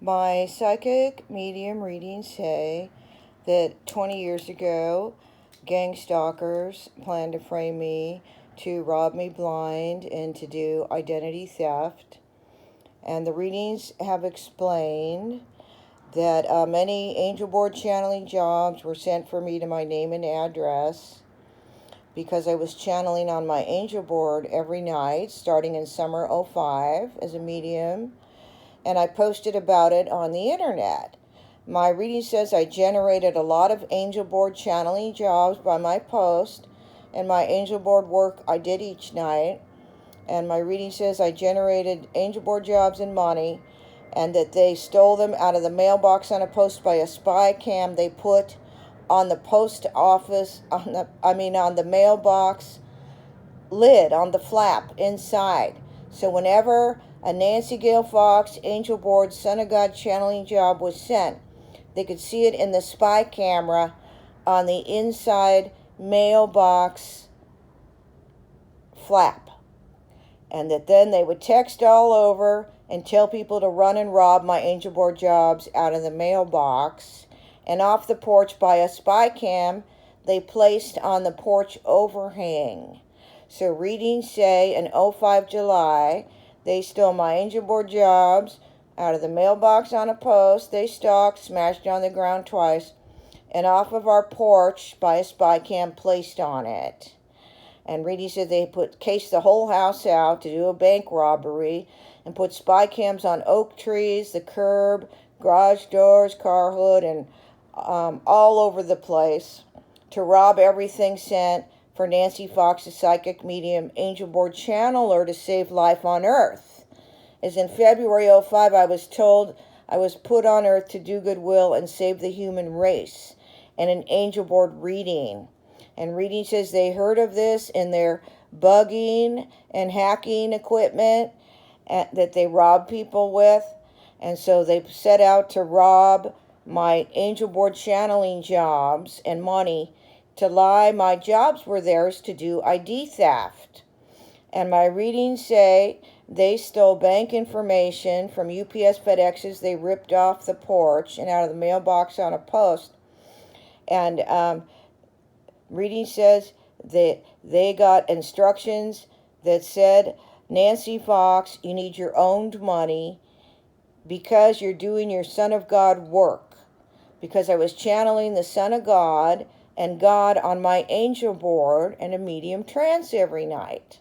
My psychic medium readings say that 20 years ago, gang stalkers planned to frame me, to rob me blind, and to do identity theft. And the readings have explained that many angel board channeling jobs were sent for me to my name and address because I was channeling on my angel board every night starting in summer '05 as a medium, and I posted about it on the internet. My reading says I generated a lot of angel board channeling jobs by my post and my angel board work I did each night. And my reading says I generated angel board jobs and money, and that they stole them out of the mailbox on a post by a spy cam they put on the post office, on the mailbox lid, on the flap inside. So whenever a Nancy Gale Fox angel board Son of God channeling job was sent, they could see it in the spy camera on the inside mailbox flap. And that then they would text all over and tell people to run and rob my angel board jobs out of the mailbox and off the porch by a spy cam they placed on the porch overhang. So readings say in '05 July, they stole my angel board jobs out of the mailbox on a post they stalked, smashed on the ground twice, and off of our porch by a spy cam placed on it. And Reedy said they cased the whole house out to do a bank robbery and put spy cams on oak trees, the curb, garage doors, car hood, and all over the place to rob everything sent for Nancy Fox's psychic medium angel board channeler to save life on Earth. As in February '05, I was told I was put on Earth to do goodwill and save the human race, and an angel board reading. And reading says they heard of this in their bugging and hacking equipment that they rob people with. And so they set out to rob my angel board channeling jobs and money, to lie my jobs were theirs to do ID theft. And my readings say they stole bank information from UPS FedExes they ripped off the porch and out of the mailbox on a post. And reading says that they got instructions that said, Nancy Fox, you need your owned money because you're doing your Son of God work. Because I was channeling the Son of God and God on my angel board and a medium trance every night.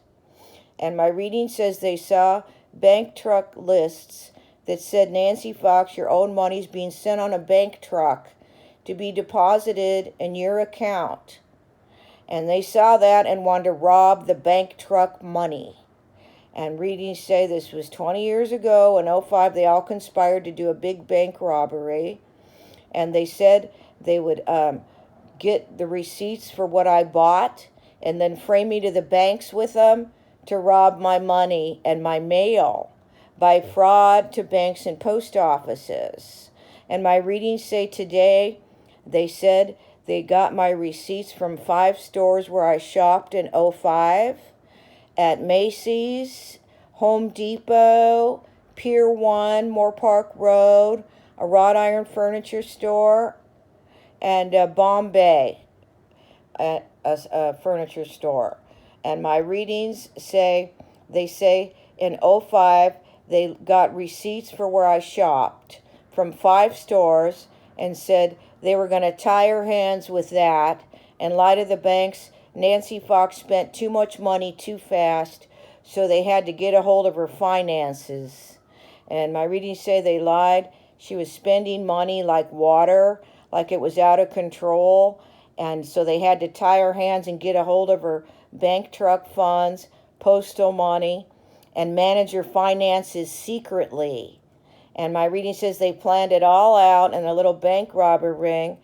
And my reading says they saw bank truck lists that said, Nancy Fox, your own money's being sent on a bank truck to be deposited in your account. And they saw that and wanted to rob the bank truck money. And readings say this was 20 years ago. In '05, they all conspired to do a big bank robbery. And they said they would get the receipts for what I bought and then frame me to the banks with them to rob my money and my mail by fraud to banks and post offices. And my readings say today, they said they got my receipts from 5 stores where I shopped in '05, at Macy's, Home Depot, Pier 1, Moore Park Road, a wrought iron furniture store, and Bombay, a furniture store. And my readings say, they say in '05, they got receipts for where I shopped from 5 stores and said they were going to tie her hands with that and lie to the banks. Nancy Fox spent too much money too fast, so they had to get a hold of her finances. And my readings say they lied. She was spending money like water, like it was out of control. And so they had to tie her hands and get a hold of her bank truck funds, postal money, and manage her finances secretly. And my reading says they planned it all out in a little bank robber ring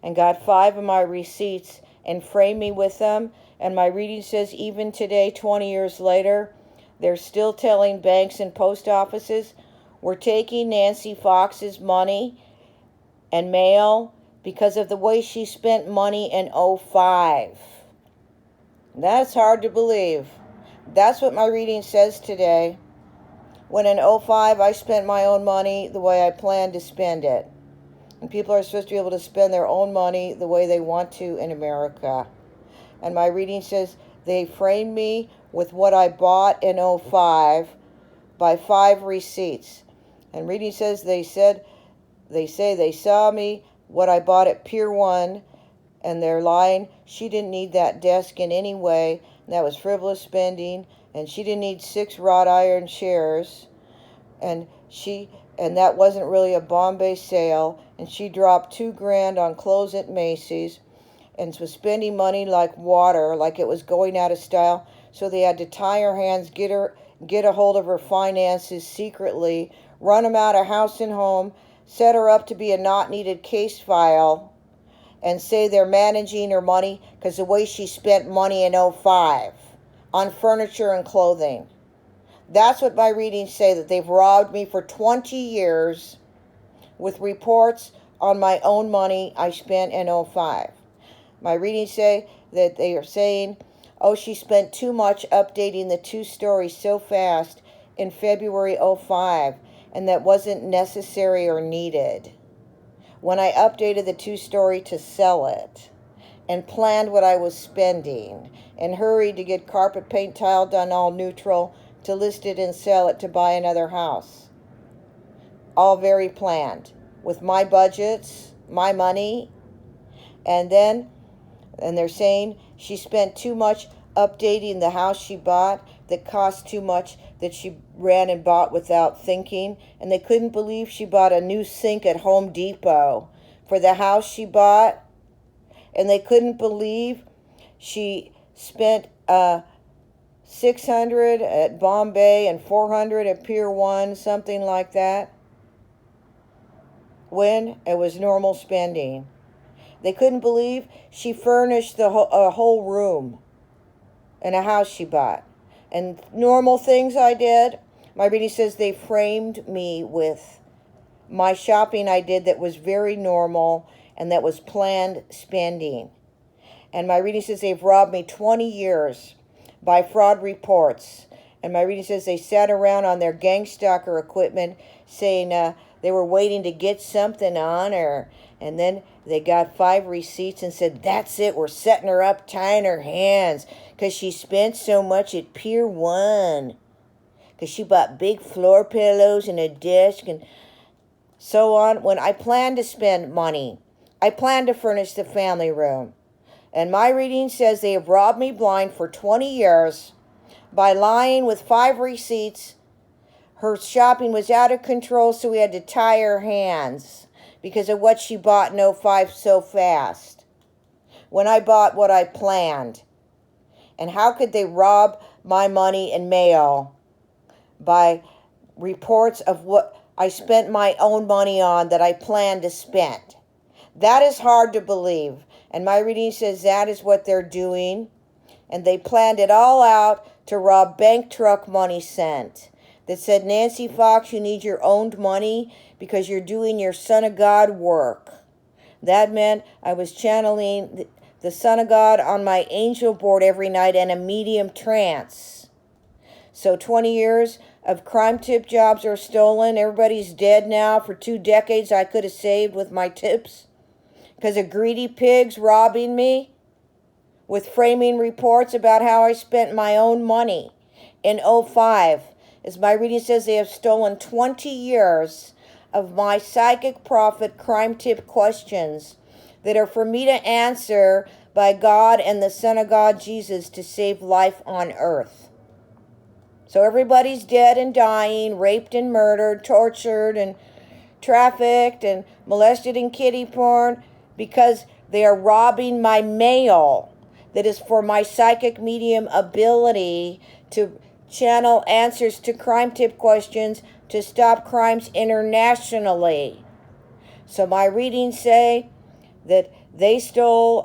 and got 5 of my receipts and framed me with them. And my reading says even today, 20 years later, they're still telling banks and post offices, we're taking Nancy Fox's money and mail because of the way she spent money in '05. That's hard to believe. That's what my reading says today. when in '05 I spent my own money the way I planned to spend it. And people are supposed to be able to spend their own money the way they want to in America. And my reading says they framed me with what I bought in '05 by 5 receipts. And reading says they say they saw me what I bought at Pier 1, and they're lying. She didn't need that desk in any way, and that was frivolous spending, and she didn't need 6 wrought iron chairs, and that wasn't really a Bombay sale, and she dropped $2,000 on clothes at Macy's, and was spending money like water, like it was going out of style. So they had to tie her hands, get a hold of her finances secretly, run them out of house and home, set her up to be a not needed case file, and say they're managing her money because the way she spent money in '05 on furniture and clothing. That's what my readings say, that they've robbed me for 20 years with reports on my own money I spent in '05. My readings say that they are saying, oh, she spent too much updating the 2-story so fast in February '05, and that wasn't necessary or needed. When I updated the 2-story to sell it and planned what I was spending and hurried to get carpet paint tile done all neutral to list it and sell it to buy another house. All very planned with my budgets, my money, and they're saying she spent too much updating the house she bought that cost too much, that she ran and bought without thinking, and they couldn't believe she bought a new sink at Home Depot for the house she bought, and they couldn't believe she spent $600 at Bombay and $400 at Pier 1, something like that, when it was normal spending. They couldn't believe she furnished a whole room in a house she bought. And normal things I did, my reading says they framed me with my shopping I did that was very normal and that was planned spending. And my reading says they've robbed me 20 years by fraud reports. And my reading says they sat around on their gang stalker equipment saying they were waiting to get something on her. And then they got 5 receipts and said, that's it, we're setting her up, tying her hands, because she spent so much at Pier 1. Because she bought big floor pillows and a desk and so on. When I planned to spend money, I planned to furnish the family room. And my reading says they have robbed me blind for 20 years by lying with 5 receipts. Her shopping was out of control, so we had to tie her hands because of what she bought in '05 so fast, when I bought what I planned. And how could they rob my money in mail by reports of what I spent my own money on that I planned to spend? That is hard to believe. And my reading says that is what they're doing. And they planned it all out to rob bank truck money sent that said, Nancy Fox, you need your owned money because you're doing your Son of God work. That meant I was channeling the Son of God on my angel board every night in a medium trance. So 20 years of crime tip jobs are stolen. Everybody's dead now. For 2 decades I could have saved with my tips because of greedy pigs robbing me with framing reports about how I spent my own money in '05. As my reading says, they have stolen 20 years of my psychic prophet crime tip questions that are for me to answer by God and the Son of God, Jesus, to save life on earth. So everybody's dead and dying, raped and murdered, tortured and trafficked and molested in kiddie porn because they are robbing my mail that is for my psychic medium ability to channel answers to crime tip questions to stop crimes internationally. So my readings say that they stole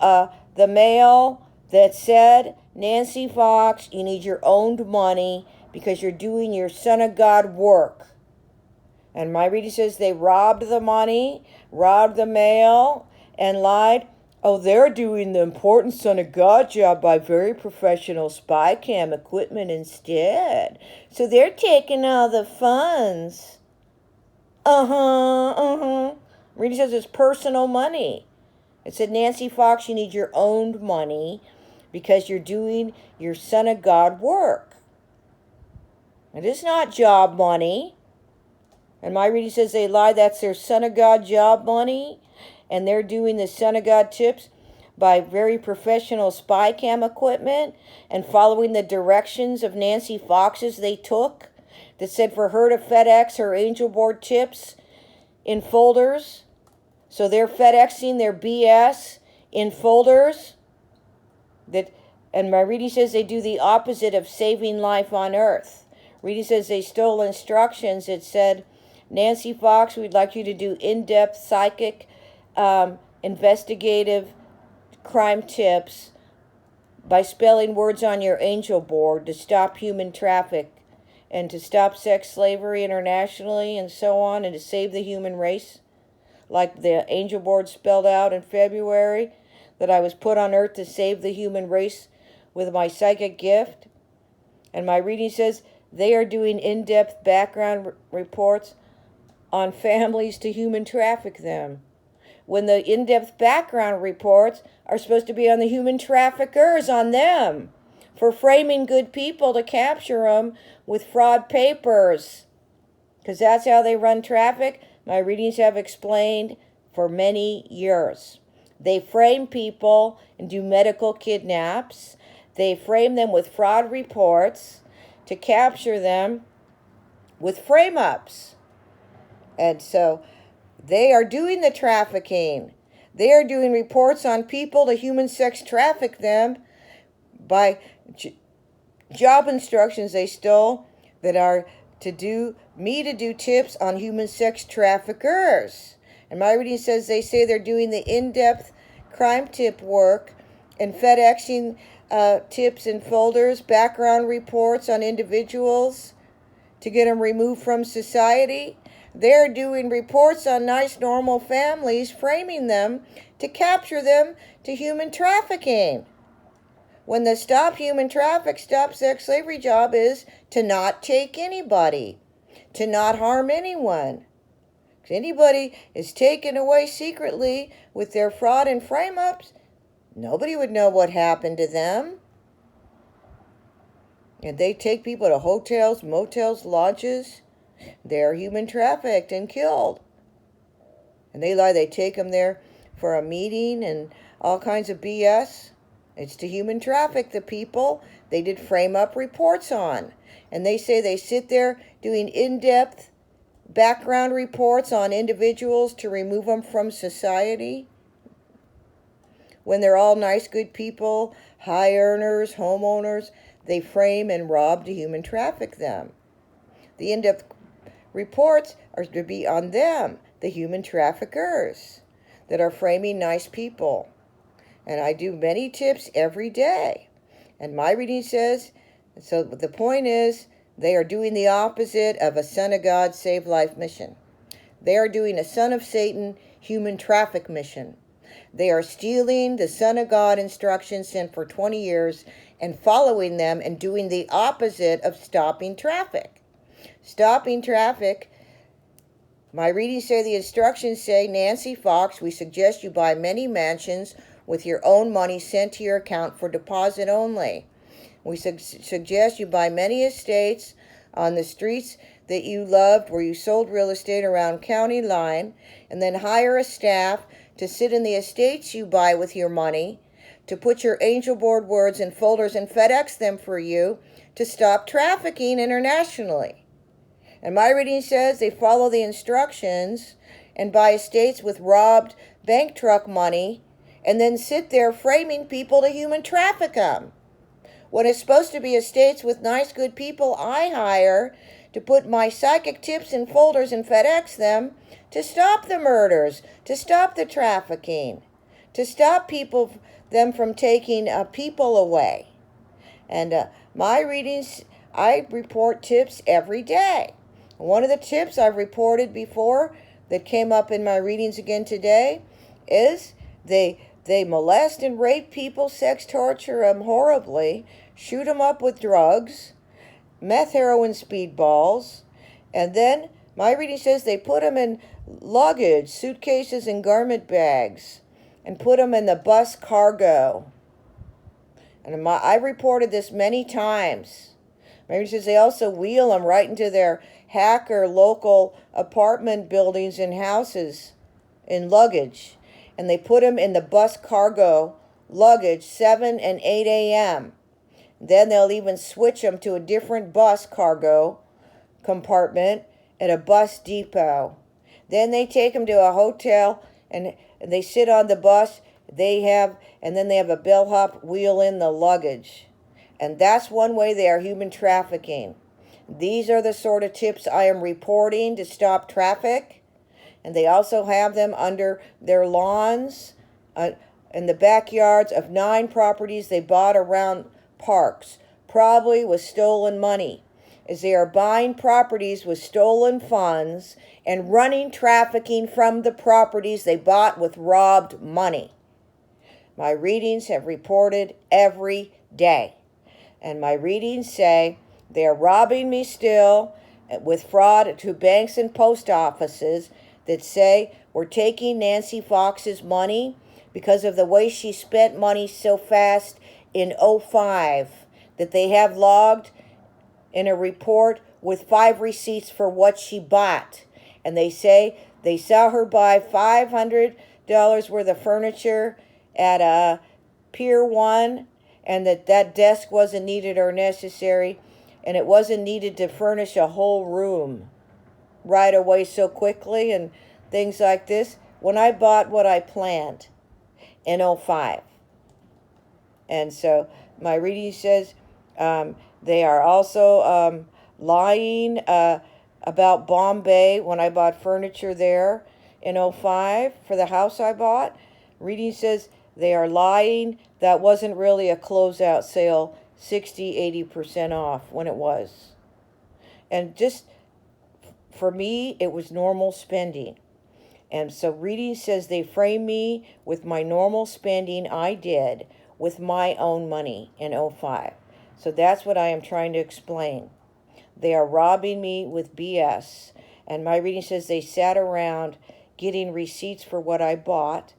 the mail that said, Nancy Fox, you need your owned money because you're doing your Son of God work. And my reading says they robbed the money, robbed the mail, and lied Oh, they're doing the important Son of God job by very professional spy cam equipment instead. So they're taking all the funds. Reedy says it's personal money. It said, Nancy Fox, you need your owned money because you're doing your Son of God work. It is not job money. And my reading says they lie. That's their Son of God job money. And they're doing the Son of God tips by very professional spy cam equipment and following the directions of Nancy Fox's they took that said for her to FedEx her angel board tips in folders. So they're FedExing their BS in folders. And my reading says they do the opposite of saving life on earth. Reading says they stole instructions. It said, Nancy Fox, we'd like you to do in-depth psychic investigative crime tips by spelling words on your angel board to stop human traffic and to stop sex slavery internationally and so on and to save the human race, like the angel board spelled out in February, that I was put on earth to save the human race with my psychic gift. And my reading says they are doing in-depth background reports on families to human traffic them, when the in-depth background reports are supposed to be on the human traffickers, on them, for framing good people to capture them with fraud papers. Because that's how they run traffic, my readings have explained for many years. They frame people and do medical kidnaps. They frame them with fraud reports to capture them with frame-ups. And so they are doing the trafficking. They are doing reports on people to human sex traffic them by job instructions they stole that are to do tips on human sex traffickers. And my reading says they say they're doing the in-depth crime tip work and FedExing tips and folders, background reports on individuals to get them removed from society. They're doing reports on nice, normal families, framing them to capture them to human trafficking. When the Stop Human Traffic, Stop Sex Slavery job is to not take anybody, to not harm anyone. If anybody is taken away secretly with their fraud and frame-ups, nobody would know what happened to them. And they take people to hotels, motels, lodges. They're human trafficked and killed. And they lie, they take them there for a meeting and all kinds of BS. It's to human traffic the people they did frame up reports on. And they say they sit there doing in-depth background reports on individuals to remove them from society. When they're all nice, good people, high earners, homeowners, they frame and rob to human traffic them. The in-depth reports are to be on them, the human traffickers that are framing nice people. And I do many tips every day. And my reading says, so the point is, they are doing the opposite of a Son of God Save Life mission. They are doing a Son of Satan human traffic mission. They are stealing the Son of God instructions sent for 20 years and following them and doing the opposite of stopping traffic. Stopping traffic, my readings say the instructions say, Nancy Fox, we suggest you buy many mansions with your own money sent to your account for deposit only. We suggest you buy many estates on the streets that you loved where you sold real estate around county line, and then hire a staff to sit in the estates you buy with your money, to put your angel board words in folders and FedEx them for you to stop trafficking internationally. And my reading says they follow the instructions and buy estates with robbed bank truck money and then sit there framing people to human traffic them. When it's supposed to be estates with nice, good people I hire to put my psychic tips in folders and FedEx them to stop the murders, to stop the trafficking, to stop them from taking people away. And my readings, I report tips every day. One of the tips I've reported before that came up in my readings again today is they They molest and rape people, sex torture them horribly, shoot them up with drugs, meth, heroin, speedballs, and then my reading says they put them in luggage, suitcases, and garment bags, and put them in the bus cargo. And I reported this many times. My reading says they also wheel them right into their hacker local apartment buildings and houses in luggage, and they put them in the bus cargo luggage 7 and 8 a.m. Then they'll even switch them to a different bus cargo compartment at a bus depot. Then they take them to a hotel and they sit on the bus. And then they have a bellhop wheel in the luggage. And that's one way they are human trafficking. These are the sort of tips I am reporting to stop traffic. And they also have them under their lawns, in the backyards of 9 properties they bought around parks, probably with stolen money, as they are buying properties with stolen funds and running trafficking from the properties they bought with robbed money. My readings have reported every day. And my readings say they are robbing me still with fraud to banks and post offices that say we're taking Nancy Fox's money because of the way she spent money so fast in '05, that they have logged in a report with 5 receipts for what she bought. And they say they saw her buy $500 worth of furniture at Pier 1, and that desk wasn't needed or necessary, and it wasn't needed to furnish a whole room right away so quickly and things like this, when I bought what I planned in '05. And so my reading says they are also lying about Bombay when I bought furniture there in '05 for the house I bought. Reading says they are lying. That wasn't really a closeout sale, 60-80% off when it was. And just for me, it was normal spending. And so reading says they frame me with my normal spending I did with my own money in '05. So that's what I am trying to explain. They are robbing me with BS. And my reading says they sat around getting receipts for what I bought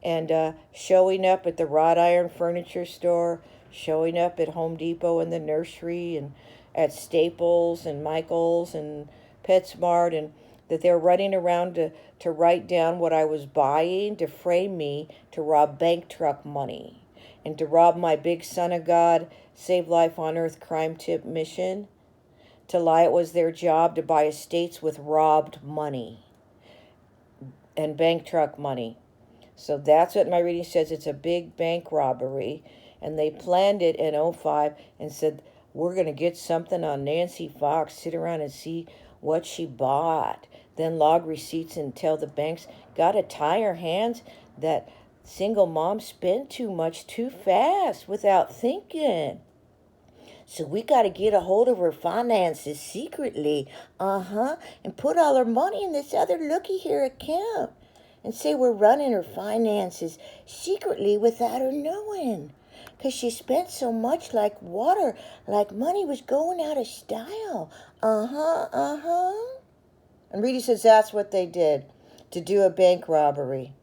and showing up at the wrought iron furniture store, showing up at Home Depot and the nursery and at Staples and Michael's and PetSmart, and that they're running around to write down what I was buying to frame me to rob bank truck money and to rob my big Son of God, Save Life on Earth crime tip mission, to lie it was their job to buy estates with robbed money and bank truck money. So that's what my reading says. It's a big bank robbery, and they planned it in '05 and said, we're going to get something on Nancy Fox, sit around and see what she bought, then log receipts and tell the banks, gotta tie her hands, that single mom spent too much too fast without thinking. So we got to get a hold of her finances secretly, and put all her money in this other looky-here account, and say we're running her finances secretly without her knowing, 'cause she spent so much like water, like money was going out of style. And Reedy says that's what they did, to do a bank robbery,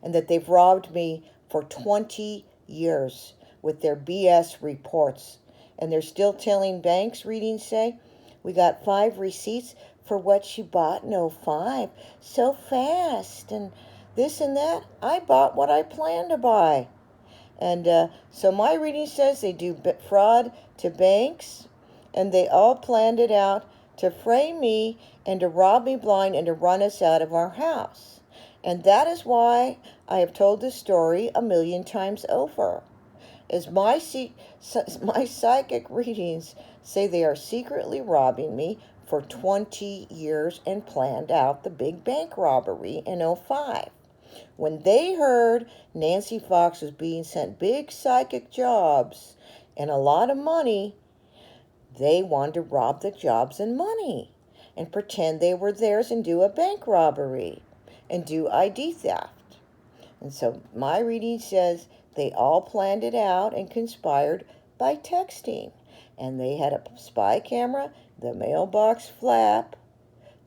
and that they've robbed me for 20 years with their BS reports. And they're still telling banks, readings say, we got 5 receipts for what she bought in '05 so fast, and this and that. I bought what I planned to buy. And so my reading says they do fraud to banks, and they all planned it out to frame me and to rob me blind and to run us out of our house. And that is why I have told this story a million times over. As my psychic readings say, they are secretly robbing me for 20 years and planned out the big bank robbery in '05. When they heard Nancy Fox was being sent big psychic jobs and a lot of money, they wanted to rob the jobs and money and pretend they were theirs and do a bank robbery and do ID theft. And so my reading says they all planned it out and conspired by texting. And they had a spy camera, the mailbox flap,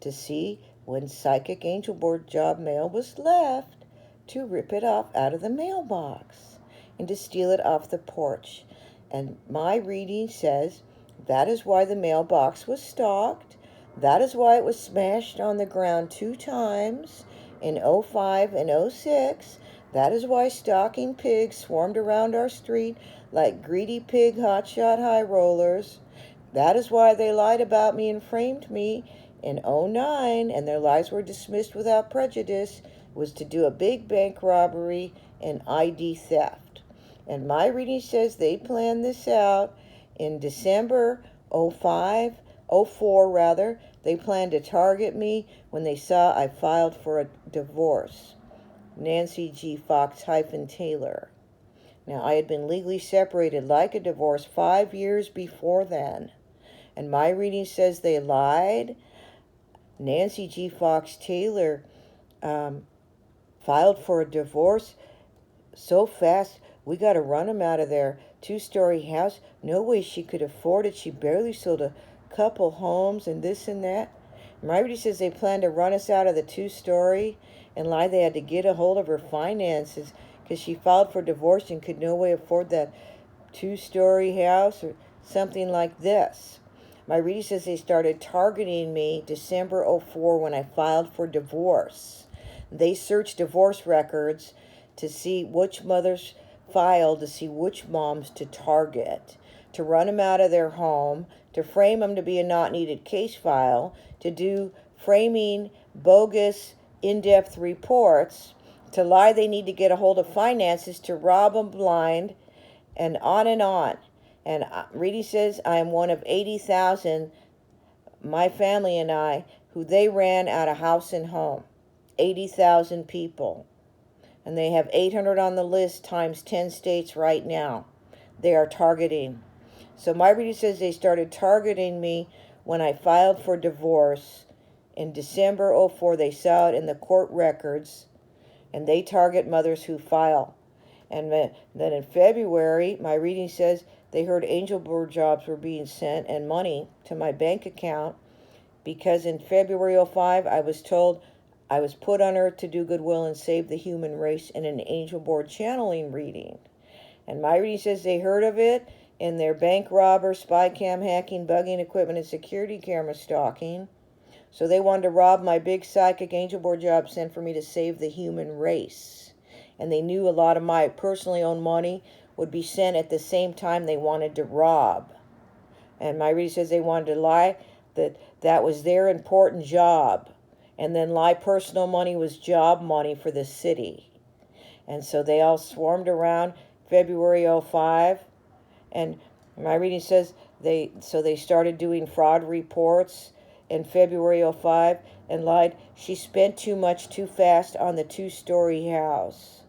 to see when psychic angel board job mail was left, to rip it off out of the mailbox and to steal it off the porch. And my reading says that is why the mailbox was stalked. That is why it was smashed on the ground 2 times in '05 and '06. That is why stalking pigs swarmed around our street like greedy pig hotshot high rollers. That is why they lied about me and framed me in '09, and their lies were dismissed without prejudice, was to do a big bank robbery and ID theft. And my reading says they planned this out in December '05, '04 rather. They planned to target me when they saw I filed for a divorce. Nancy G. Fox Taylor. Now, I had been legally separated like a divorce 5 years before then. And my reading says they lied. Nancy G. Fox Taylor filed for a divorce so fast, we got to run him out of their 2-story house. No way she could afford it. She barely sold a couple homes and this and that. Marty says they planned to run us out of the 2-story and lie they had to get a hold of her finances because she filed for divorce and could no way afford that 2-story house or something like this. My reading says they started targeting me December '04 when I filed for divorce. They searched divorce records to see which mothers filed, to see which moms to target, to run them out of their home, to frame them to be a not needed case file, to do framing bogus in-depth reports, to lie they need to get a hold of finances, to rob them blind, and on and on. And Reedy says I am one of 80,000, my family and I, who they ran out of house and home. 80,000 people. And they have 800 on the list times 10 states right now. They are targeting. So my reading says they started targeting me when I filed for divorce in December '04. They saw it in the court records, and they target mothers who file. And then in February, my reading says they heard angel board jobs were being sent and money to my bank account because in February '05 I was told I was put on earth to do goodwill and save the human race in an angel board channeling reading. And my reading says they heard of it in their bank robber, spy cam hacking, bugging equipment, and security camera stalking. So they wanted to rob my big psychic angel board job sent for me to save the human race. And they knew a lot of my personally owned money would be sent at the same time they wanted to rob. And my reading says they wanted to lie that was their important job. And then lie personal money was job money for the city. And so they all swarmed around February '05. And my reading says they started doing fraud reports in February '05 and lied she spent too much too fast on the 2-story house.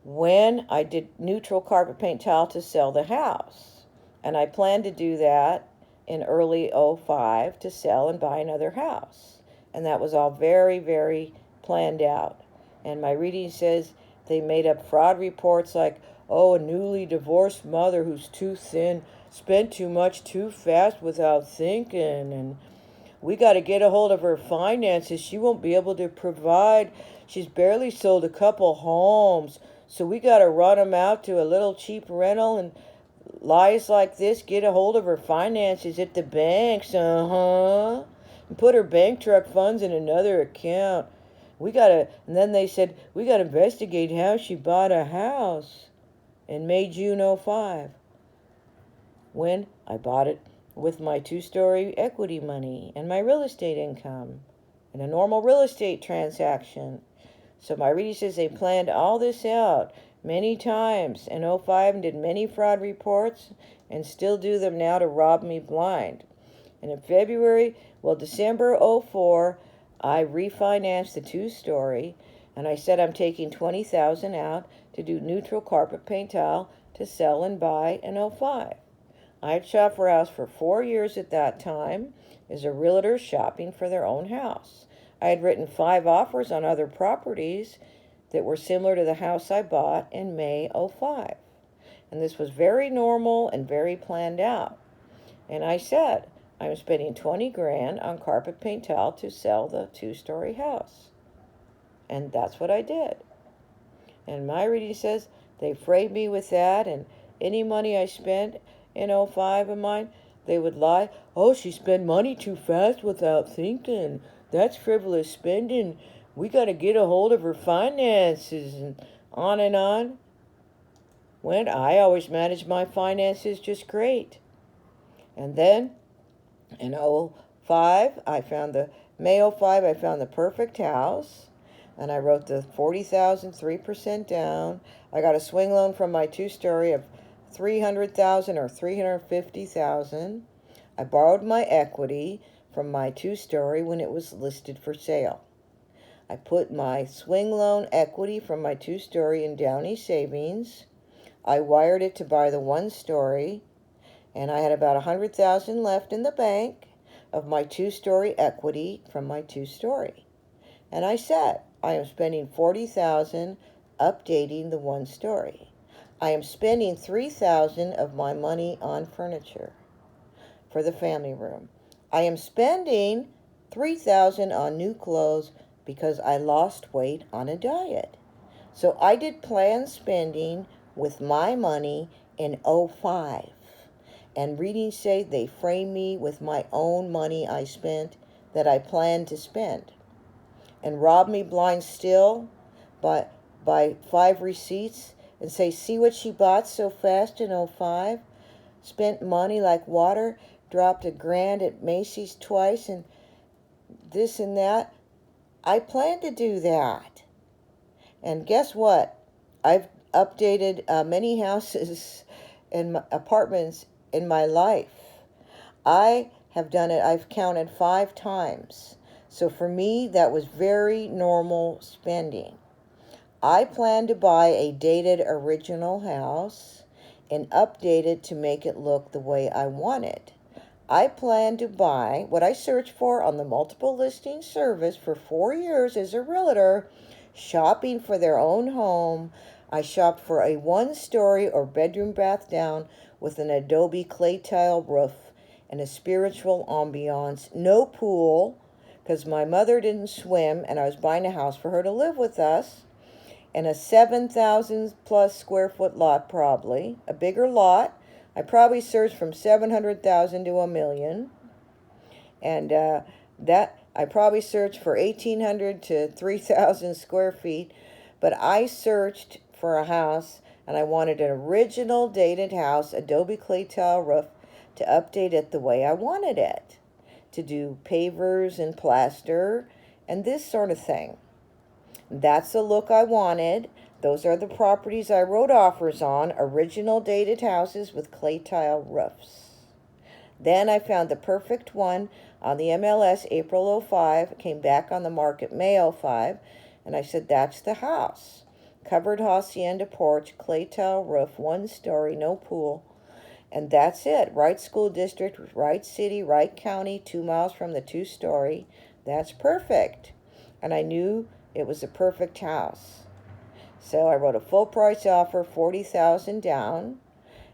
When I did neutral carpet paint tile to sell the house. And I planned to do that in early '05 to sell and buy another house. And that was all very, very planned out. And my reading says they made up fraud reports like, oh, a newly divorced mother who's too thin, spent too much too fast without thinking, and we got to get a hold of her finances. She won't be able to provide. She's barely sold a couple homes, so we got to run them out to a little cheap rental and lies like this, get a hold of her finances at the banks, and put her bank truck funds in another account. And then they said, we got to investigate how she bought a house in May, June '05. When I bought it with my 2-story equity money and my real estate income and a normal real estate transaction. So my reading says they planned all this out many times in '05 and did many fraud reports and still do them now to rob me blind. And in December '04, I refinanced the 2-story, and I said I'm taking $20,000 out to do neutral carpet paint tile to sell and buy in '05. I had shopped for a house for 4 years at that time as a realtor shopping for their own house. I had written 5 offers on other properties that were similar to the house I bought in May '05. And this was very normal and very planned out. And I said, I'm spending 20 grand on carpet paint tile to sell the 2-story house. And that's what I did. And my reading says they framed me with that, and any money I spent in '05 of mine, they would lie. Oh, she spent money too fast without thinking. That's frivolous spending. We got to get a hold of her finances, and on and on. When I always managed my finances just great. And then in '05, I found the May '05, I found the perfect house. And I wrote the 40,000, 3% down. I got a swing loan from my 2-story of 300,000 or 350,000. I borrowed my equity from my 2-story when it was listed for sale. I put my swing loan equity from my 2-story in Downey Savings. I wired it to buy the 1-story, and I had about 100,000 left in the bank of my 2-story equity from my 2-story. And I said, I am spending 40,000 updating the 1-story. I am spending 3,000 of my money on furniture for the family room. I am spending 3,000 on new clothes because I lost weight on a diet. So I did planned spending with my money in '05. And readings say they framed me with my own money I spent that I planned to spend. And rob me blind still by 5 receipts and say, see what she bought so fast in '05? Spent money like water, dropped $1 grand at Macy's twice, and this and that. I plan to do that. And guess what? I've updated many houses and apartments in my life. I have done it, I've counted 5 times. So for me, that was very normal spending. I plan to buy a dated original house and update it to make it look the way I want it. I plan to buy what I searched for on the multiple listing service for 4 years as a realtor, shopping for their own home. I shopped for a 1-story or bedroom bath down with an adobe clay tile roof and a spiritual ambiance, no pool, because my mother didn't swim and I was buying a house for her to live with us, and a 7,000 plus square foot lot, probably a bigger lot. I probably searched from 700,000 to $1 million, and that I probably searched for 1,800 to 3,000 square feet, but I searched for a house and I wanted an original dated house, adobe clay tile roof, to update it the way I wanted it, to do pavers and plaster and this sort of thing. That's the look I wanted. Those are the properties I wrote offers on, original dated houses with clay tile roofs. Then I found the perfect one on the MLS April '05, came back on the market May '05, and I said, that's the house. Covered hacienda porch, clay tile roof, 1-story, no pool. And that's it. Right school district, right city, right county, 2 miles from the 2-story. That's perfect. And I knew it was a perfect house. So I wrote a full price offer, 40,000 down,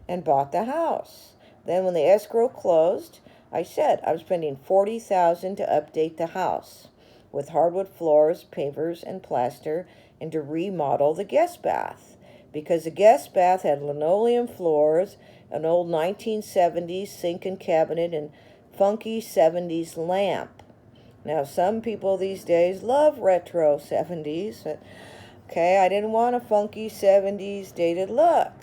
and bought the house. Then when the escrow closed, I said I'm spending 40,000 to update the house with hardwood floors, pavers, and plaster, and to remodel the guest bath, because the guest bath had linoleum floors, an old 1970s sink and cabinet, and funky 70s lamp. Now, some people these days love retro 70s. But, okay, I didn't want a funky 70s dated look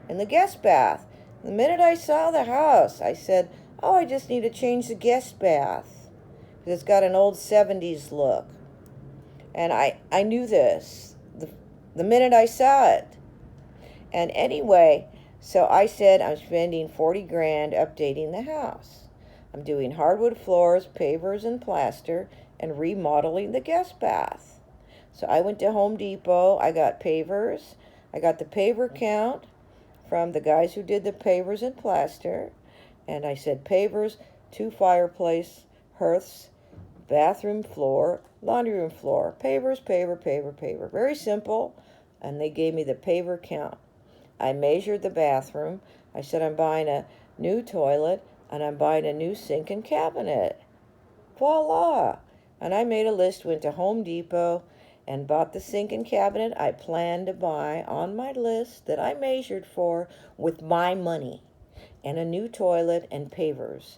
in the guest bath. The minute I saw the house, I said, oh, I just need to change the guest bath, because it's got an old 70s look. And I knew this the minute I saw it. And anyway, so I said I'm spending 40 grand updating the house. I'm doing hardwood floors, pavers, and plaster, and remodeling the guest bath. So I went to Home Depot. I got pavers. I got the paver count from the guys who did the pavers and plaster. And I said pavers, 2 fireplace hearths, bathroom floor, laundry room floor, pavers, paver, paver, paver. Very simple. And they gave me the paver count. I measured the bathroom. I said I'm buying a new toilet and I'm buying a new sink and cabinet. Voila! And I made a list, went to Home Depot and bought the sink and cabinet I planned to buy on my list that I measured for with my money, and a new toilet and pavers.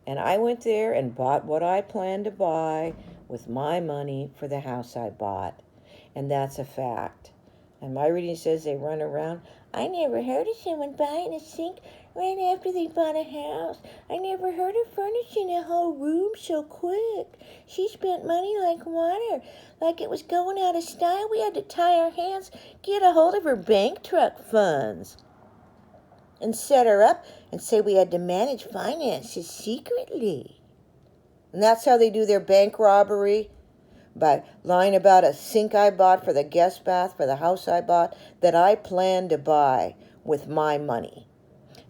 And I went there and bought what I planned to buy with my money for the house I bought. And that's a fact. And my reading says they run around. I never heard of someone buying a sink right after they bought a house. I never heard of furnishing a whole room so quick. She spent money like water, like it was going out of style. We had to tie our hands, get a hold of her bank truck funds, and set her up and say we had to manage finances secretly. And that's how they do their bank robbery, by lying about a sink I bought for the guest bath for the house I bought that I planned to buy with my money.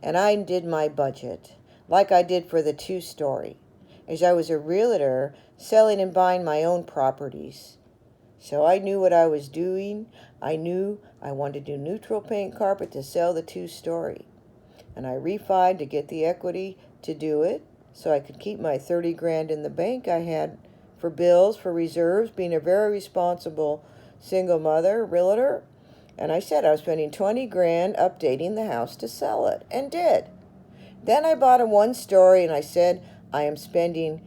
And I did my budget, like I did for the two-story, as I was a realtor selling and buying my own properties. So I knew what I was doing. I knew I wanted to do neutral paint carpet to sell the two-story. And I refied to get the equity to do it so I could keep my 30 grand in the bank I had for bills, for reserves, being a very responsible single mother, realtor. And I said I was spending 20 grand updating the house to sell it, and did. Then I bought a one-story, and I said I am spending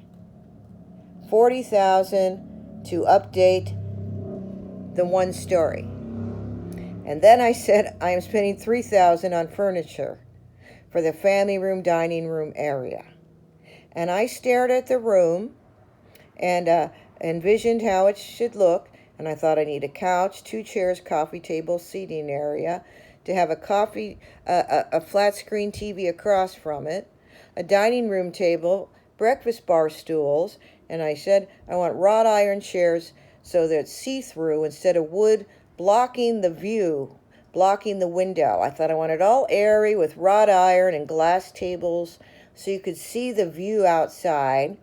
40,000 to update the one-story. And then I said I am spending 3,000 on furniture for the family room, dining room area. And I stared at the room and envisioned how it should look. And I thought I need a couch, 2 chairs, coffee table, seating area, to have a flat screen TV across from it, a dining room table, breakfast bar stools, and I said I want wrought iron chairs so that it's see-through instead of wood blocking the view, blocking the window. I thought I wanted all airy with wrought iron and glass tables so you could see the view outside.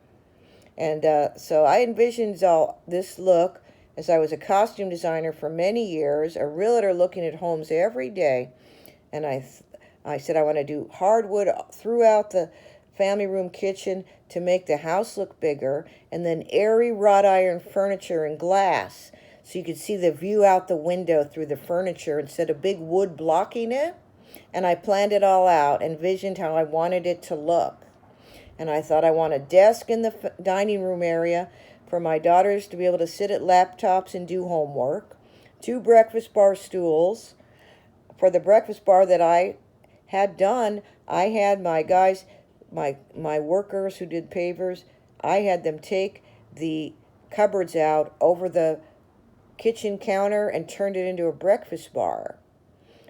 And so I envisioned all this look as I was a costume designer for many years, a realtor looking at homes every day. And I said I want to do hardwood throughout the family room kitchen to make the house look bigger, and then airy wrought iron furniture and glass so you could see the view out the window through the furniture instead of big wood blocking it. And I planned it all out, envisioned how I wanted it to look. And I thought I want a desk in the dining room area for my daughters to be able to sit at laptops and do homework, 2 breakfast bar stools. For the breakfast bar that I had done, I had my guys, my workers who did pavers, I had them take the cupboards out over the kitchen counter and turned it into a breakfast bar.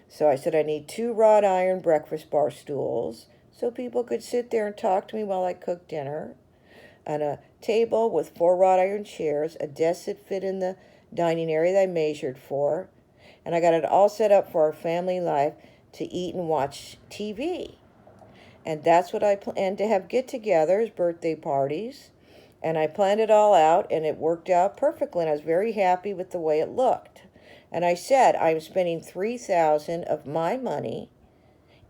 So I said I need 2 wrought iron breakfast bar stools so people could sit there and talk to me while I cooked dinner, and a table with 4 wrought iron chairs, a desk that fit in the dining area that I measured for, and I got it all set up for our family life to eat and watch TV. And that's what I planned to have get-togethers, birthday parties, and I planned it all out, and it worked out perfectly, and I was very happy with the way it looked. And I said I'm spending 3,000 of my money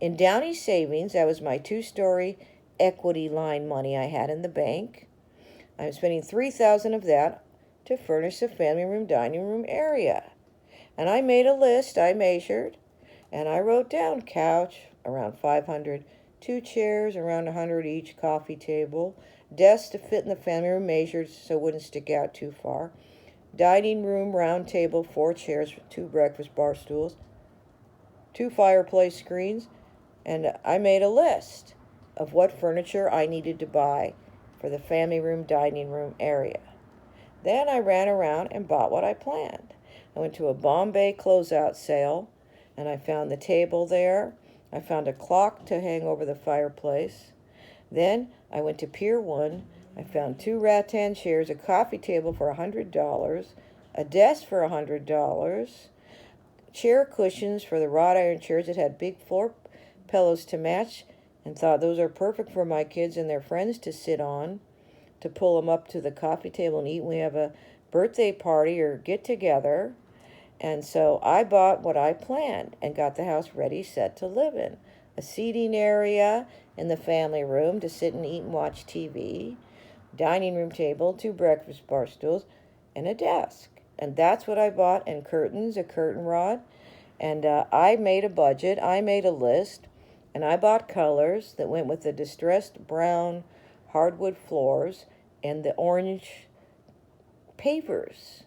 in Downey Savings. That was my two-story equity line money I had in the bank. I'm spending 3,000 of that to furnish the family room, dining room area. And I made a list, I measured, and I wrote down couch, around 500, 2 chairs, around 100 each, coffee table, desk to fit in the family room, measured so it wouldn't stick out too far, dining room, round table, 4 chairs, 2 breakfast bar stools, 2 fireplace screens, and I made a list of what furniture I needed to buy for the family room, dining room area. Then I ran around and bought what I planned. I went to a Bombay closeout sale, and I found the table there. I found a clock to hang over the fireplace. Then I went to Pier 1. I found 2 rattan chairs, a coffee table for $100, a desk for $100, chair cushions for the wrought iron chairs that had big floor pillows to match, and thought those are perfect for my kids and their friends to sit on, to pull them up to the coffee table and eat. We have a birthday party or get together. And so I bought what I planned and got the house ready, set to live in. A seating area in the family room to sit and eat and watch TV, dining room table, two breakfast bar stools, and a desk. And that's what I bought, and curtains, a curtain rod. And I made a budget, I made a list, and I bought colors that went with the distressed brown hardwood floors and the orange pavers.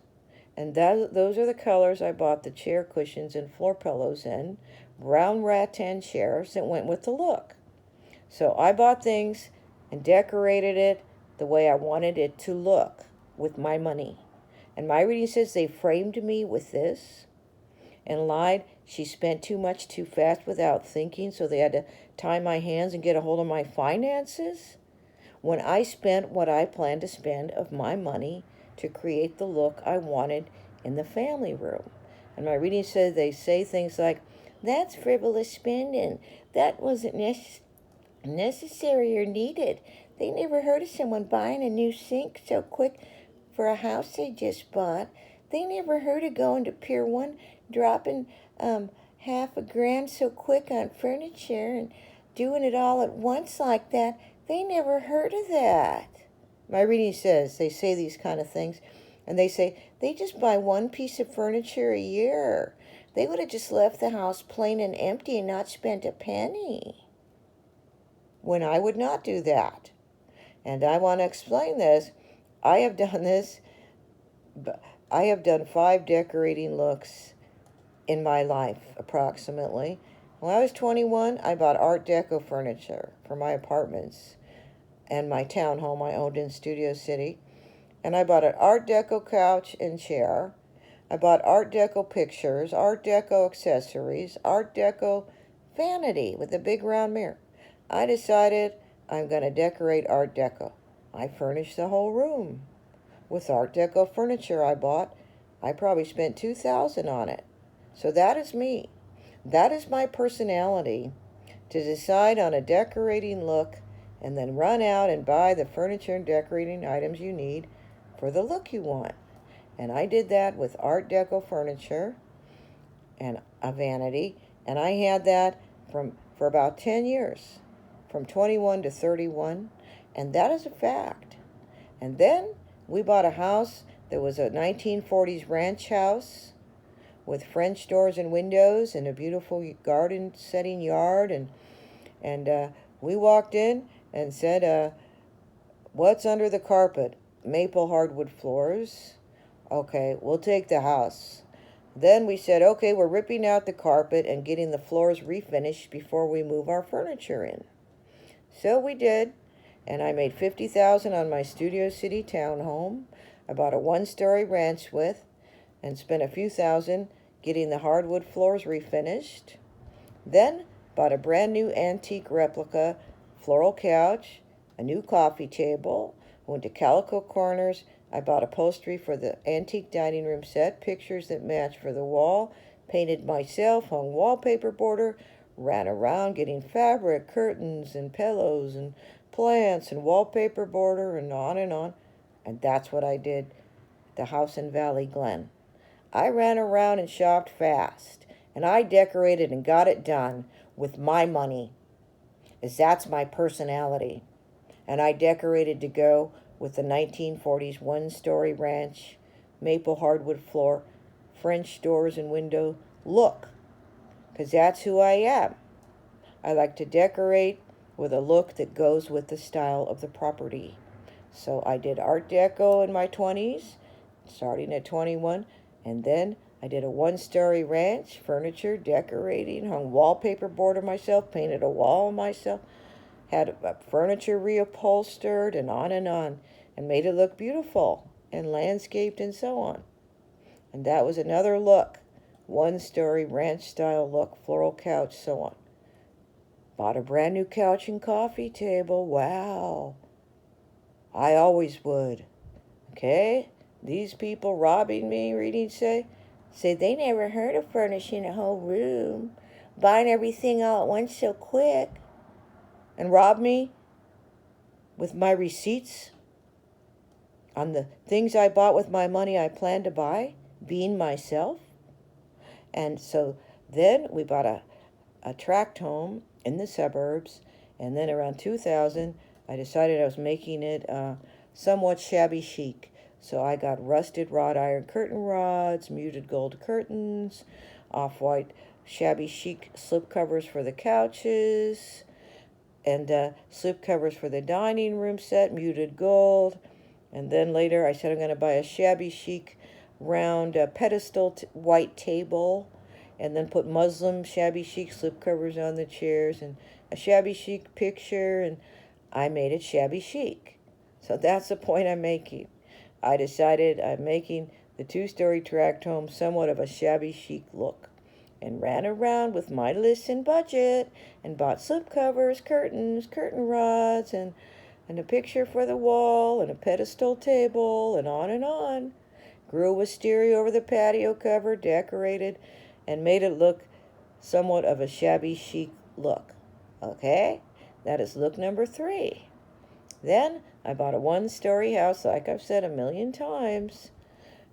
And those are the colors I bought the chair cushions and floor pillows in, brown rattan chairs that went with the look. So I bought things and decorated it the way I wanted it to look with my money. And my reading says they framed me with this and lied. She spent too much too fast without thinking, so they had to tie my hands and get a hold of my finances. When I spent what I planned to spend of my money to create the look I wanted in the family room. And my reading says they say things like, that's frivolous spending. That wasn't necessary or needed. They never heard of someone buying a new sink so quick for a house they just bought. They never heard of going to Pier 1, dropping $500,000 so quick on furniture and doing it all at once like that. They never heard of that. My reading says they say these kind of things, and they say they just buy one piece of furniture a year. They would have just left the house plain and empty and not spent a penny. When I would not do that. And I want to explain this. I have done this. I have done 5 decorating looks in my life, approximately. When I was 21, I bought Art Deco furniture for my apartments and my townhome I owned in Studio City. And I bought an Art Deco couch and chair. I bought Art Deco pictures, Art Deco accessories, Art Deco vanity with a big round mirror. I decided I'm going to decorate Art Deco. I furnished the whole room with Art Deco furniture I bought. I probably spent $2,000 on it. So that is me. That is my personality, to decide on a decorating look and then run out and buy the furniture and decorating items you need for the look you want. And I did that with Art Deco furniture and a vanity, and I had that for about 10 years, from 21 to 31, and that is a fact. And then we bought a house that was a 1940s ranch house with French doors and windows and a beautiful garden setting yard, and we walked in and said, what's under the carpet? Maple hardwood floors. Okay, we'll take the house. Then we said, okay, we're ripping out the carpet and getting the floors refinished before we move our furniture in. So we did, and I made $50,000 on my Studio City townhome. I bought a 1-story ranch with, and spent a few thousand getting the hardwood floors refinished. Then bought a brand new antique replica floral couch, a new coffee table, went to Calico Corners. I bought upholstery for the antique dining room set, pictures that match for the wall, painted myself, hung wallpaper border, ran around getting fabric, curtains, and pillows, and plants, and wallpaper border, and on and on. And that's what I did at the house in Valley Glen. I ran around and shopped fast, and I decorated and got it done with my money, as that's my personality. And I decorated to go with the 1940s 1-story ranch, maple hardwood floor, French doors and window look, because that's who I am. I like to decorate with a look that goes with the style of the property. So I did Art Deco in my 20s, starting at 21, and then I did a 1-story ranch, furniture, decorating, hung wallpaper border myself, painted a wall myself, had furniture reupholstered, and on, and made it look beautiful, and landscaped, and so on. And that was another look, 1-story ranch-style look, floral couch, so on. Bought a brand new couch and coffee table. Wow. I always would. Okay? These people robbing me, reading say they never heard of furnishing a whole room, buying everything all at once so quick, and rob me with my receipts. on the things I bought with my money I planned to buy, being myself. And so then we bought a tract home in the suburbs, and then around 2000, I decided I was making it somewhat shabby chic. So I got rusted wrought iron curtain rods, muted gold curtains, off-white shabby chic slip covers for the couches, and slip covers for the dining room set, muted gold. And then later I said I'm going to buy a shabby chic round pedestal white table, and then put Muslim shabby chic slip covers on the chairs, and a shabby chic picture, and I made it shabby chic. So that's the point I'm making. I decided I'm making the two-story tract home somewhat of a shabby chic look, and ran around with my list and budget, and bought slip covers, curtains, curtain rods, and a picture for the wall, and a pedestal table, and on and on. Grew a wisteria over the patio cover, decorated, and made it look somewhat of a shabby chic look. Okay? That is look number 3. Then I bought a one-story house, like I've said a million times.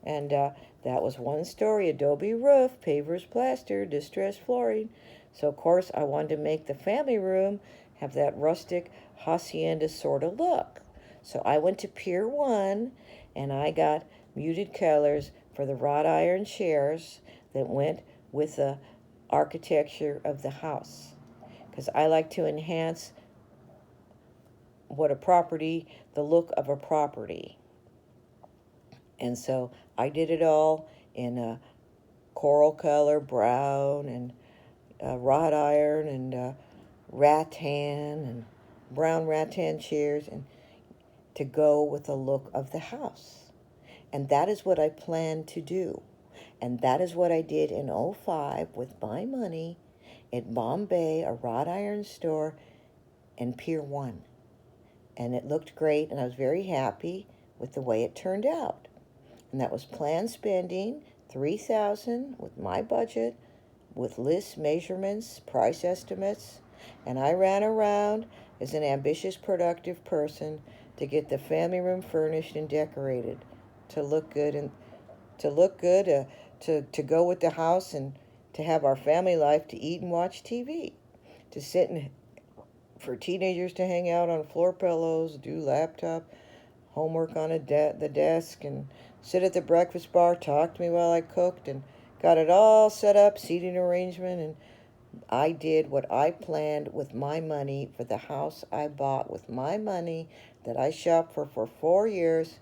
And that was one-story, adobe roof, pavers plaster, distressed flooring. So, of course, I wanted to make the family room have that rustic hacienda sort of look. So I went to Pier 1, and I got muted colors for the wrought iron chairs that went with the architecture of the house. Because I like to enhance the look of a property. And so I did it all in a coral color, brown, and wrought iron, and rattan, and brown rattan chairs, and to go with the look of the house. And that is what I planned to do. And that is what I did in '05 with my money at Bombay, a wrought iron store, and Pier 1. And it looked great, and I was very happy with the way it turned out. And that was planned spending, $3,000 with my budget, with lists, measurements, price estimates, and I ran around as an ambitious, productive person to get the family room furnished and decorated to look good, and to go with the house, and to have our family life, to eat and watch TV, to sit and for teenagers to hang out on floor pillows, do laptop homework on the desk, and sit at the breakfast bar, talk to me while I cooked, and got it all set up, seating arrangement, and I did what I planned with my money for the house I bought with my money that I shopped for 4 years,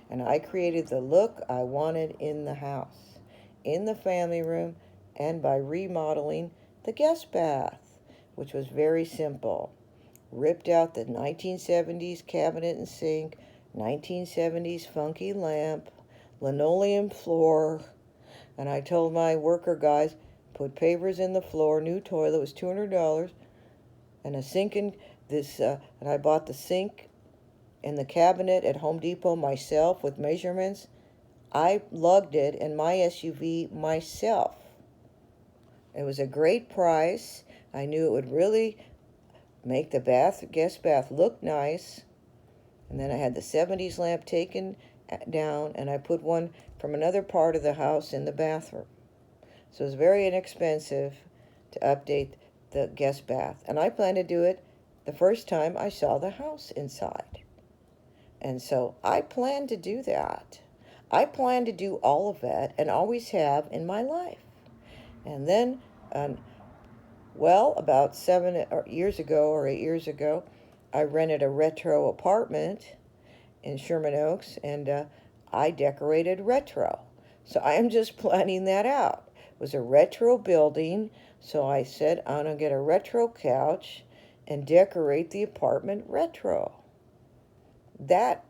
and I created the look I wanted in the house, in the family room, and by remodeling the guest bath, which was very simple. Ripped out the 1970s cabinet and sink, 1970s funky lamp, linoleum floor, and I told my worker guys, put pavers in the floor, new toilet was $200, and a sink in this, and I bought the sink and the cabinet at Home Depot myself with measurements. I lugged it in my SUV myself. It was a great price. I knew it would really make the guest bath look nice. And then I had the 70s lamp taken down, and I put one from another part of the house in the bathroom. So it was very inexpensive to update the guest bath. And I planned to do it the first time I saw the house inside. And so I planned to do that. I plan to do all of that, and always have in my life. And then, about 7 years ago or 8 years ago, I rented a retro apartment in Sherman Oaks, and I decorated retro. So I am just planning that out. It was a retro building, so I said I'm going to get a retro couch and decorate the apartment retro.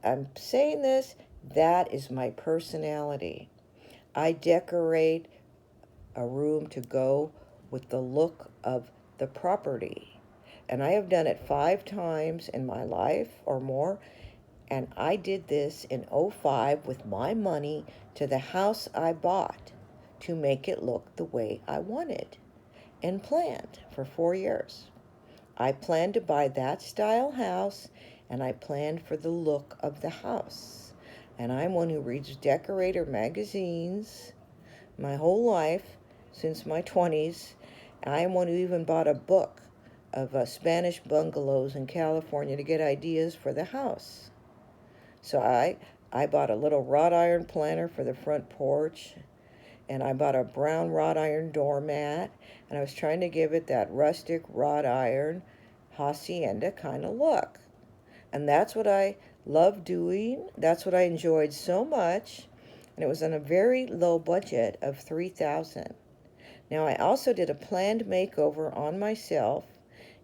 I'm saying this, that is my personality. I decorate a room to go with the look of the property. And I have done it 5 times in my life or more. And I did this in '05 with my money to the house I bought to make it look the way I wanted and planned for 4 years. I planned to buy that style house, and I planned for the look of the house. And I'm one who reads decorator magazines my whole life, since my 20s. I'm one who even bought a book of Spanish bungalows in California to get ideas for the house. So I bought a little wrought iron planter for the front porch, and I bought a brown wrought iron doormat, and I was trying to give it that rustic wrought iron hacienda kind of look. And that's what I love doing. That's what I enjoyed so much. And it was on a very low budget of $3,000. Now I also did a planned makeover on myself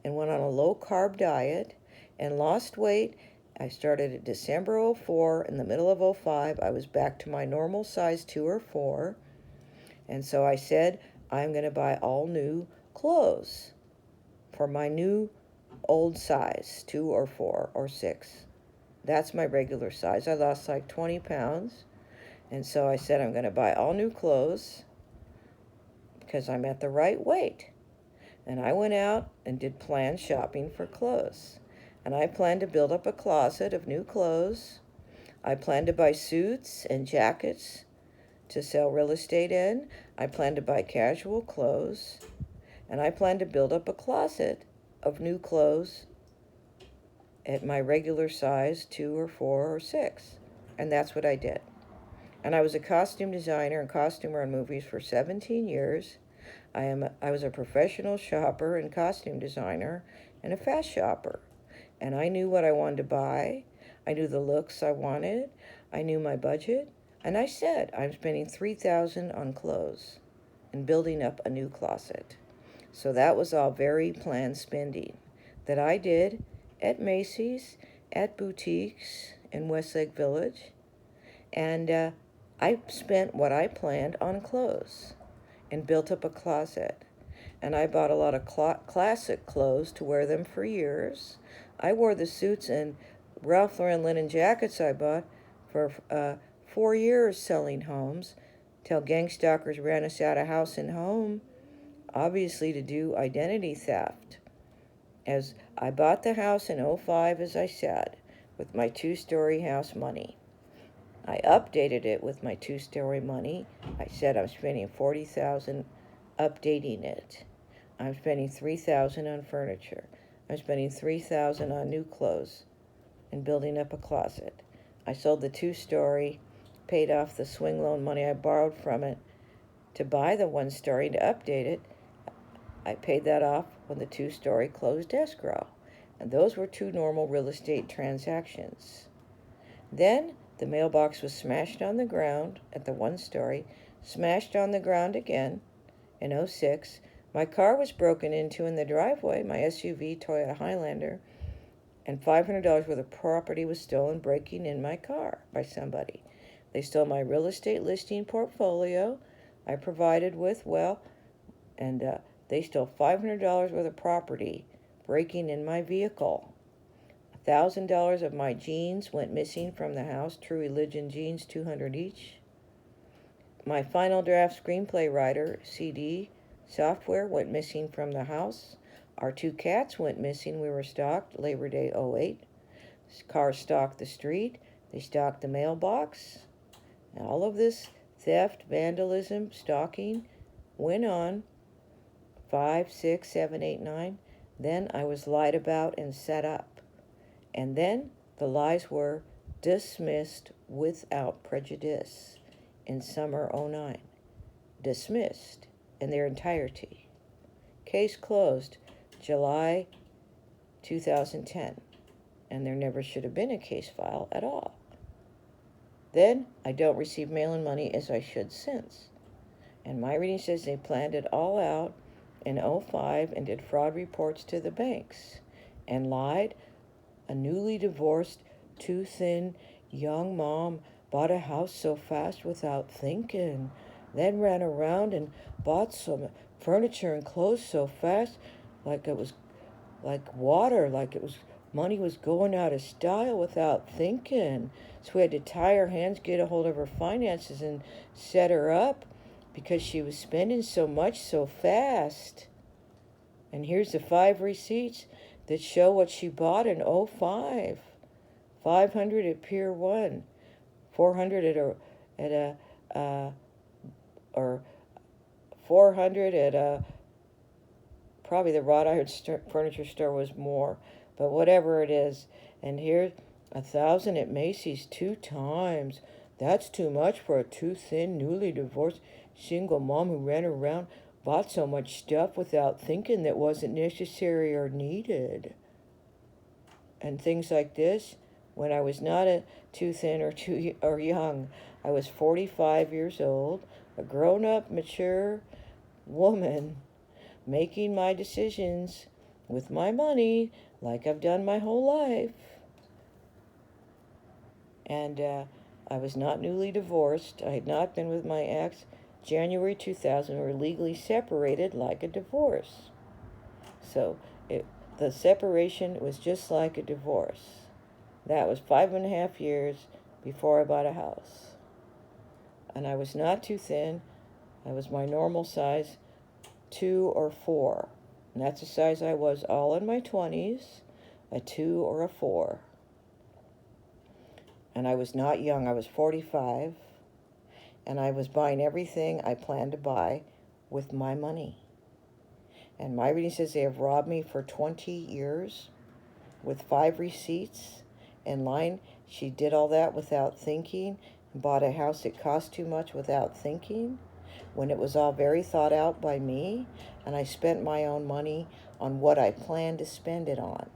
and went on a low carb diet and lost weight. I started at December '04. In the middle of '05, I was back to my normal size 2 or 4. And so I said, I'm going to buy all new clothes for my new old size, 2 or 4 or 6. That's my regular size. I lost like 20 pounds. And so I said, I'm going to buy all new clothes because I'm at the right weight. And I went out and did planned shopping for clothes. And I planned to build up a closet of new clothes. I planned to buy suits and jackets to sell real estate in. I planned to buy casual clothes. And I planned to build up a closet of new clothes at my regular size, 2 or 4 or 6. And that's what I did. And I was a costume designer and costumer in movies for 17 years. I was a professional shopper and costume designer and a fast shopper. And I knew what I wanted to buy. I knew the looks I wanted. I knew my budget. And I said, I'm spending $3,000 on clothes and building up a new closet. So that was all very planned spending that I did at Macy's, at boutiques in Westlake Village. And I spent what I planned on clothes and built up a closet. And I bought a lot of classic clothes to wear them for years. I wore the suits and Ralph Lauren linen jackets I bought for 4 years selling homes till gang stalkers ran us out of house and home, obviously to do identity theft. As I bought the house in '05, as I said, with my 2-story house money. I updated it with my 2-story money. I said I'm spending $40,000 updating it. I'm spending $3,000 on furniture. I'm spending $3,000 on new clothes and building up a closet. I sold the 2-story, paid off the swing loan money I borrowed from it to buy the 1-story to update it. I paid that off when the 2-story closed escrow. And those were 2 normal real estate transactions. Then the mailbox was smashed on the ground at the 1-story, smashed on the ground again in '06. My car was broken into in the driveway, my SUV Toyota Highlander, and $500 worth of property was stolen breaking in my car by somebody. They stole my real estate listing portfolio I provided with, and they stole $500 worth of property breaking in my vehicle. $1,000 of my jeans went missing from the house, True Religion jeans, 200 each. My Final Draft screenplay writer CD software went missing from the house. Our 2 cats went missing. We were stalked Labor Day '08. Cars stalked the street. They stalked the mailbox. And all of this theft, vandalism, stalking went on 5, 6, 7, 8, 9. Then I was lied about and set up. And then the lies were dismissed without prejudice in summer '09. Dismissed in their entirety. Case closed July 2010. And there never should have been a case file at all. Then I don't receive mail-in money as I should since. And my reading says they planned it all out in '05 and did fraud reports to the banks and lied. A newly divorced, too thin, young mom bought a house so fast without thinking, then ran around and bought some furniture and clothes so fast like it was like water, like it was money was going out of style without thinking. So we had to tie her hands, get a hold of her finances and set her up because she was spending so much so fast. And here's the 5 receipts that show what she bought in '05. $500 at Pier 1, 400 at a or 400 at a probably the wrought iron furniture store was more, but whatever it is. And here, 1,000 at Macy's 2 times. That's too much for a too thin, newly divorced single mom who ran around, bought so much stuff without thinking that wasn't necessary or needed. And things like this, when I was not too thin or young, I was 45 years old, a grown-up, mature woman, making my decisions with my money like I've done my whole life. And I was not newly divorced. I had not been with my ex. January 2000, we were legally separated like a divorce. So the separation was just like a divorce. That was 5.5 years before I bought a house. And I was not too thin. I was my normal size, 2 or 4. And that's the size I was all in my 20s, a 2 or a 4. And I was not young. I was 45. And I was buying everything I planned to buy with my money. And my reading says they have robbed me for 20 years with 5 receipts in line. She did all that without thinking, and bought a house that cost too much without thinking, when it was all very thought out by me, and I spent my own money on what I planned to spend it on.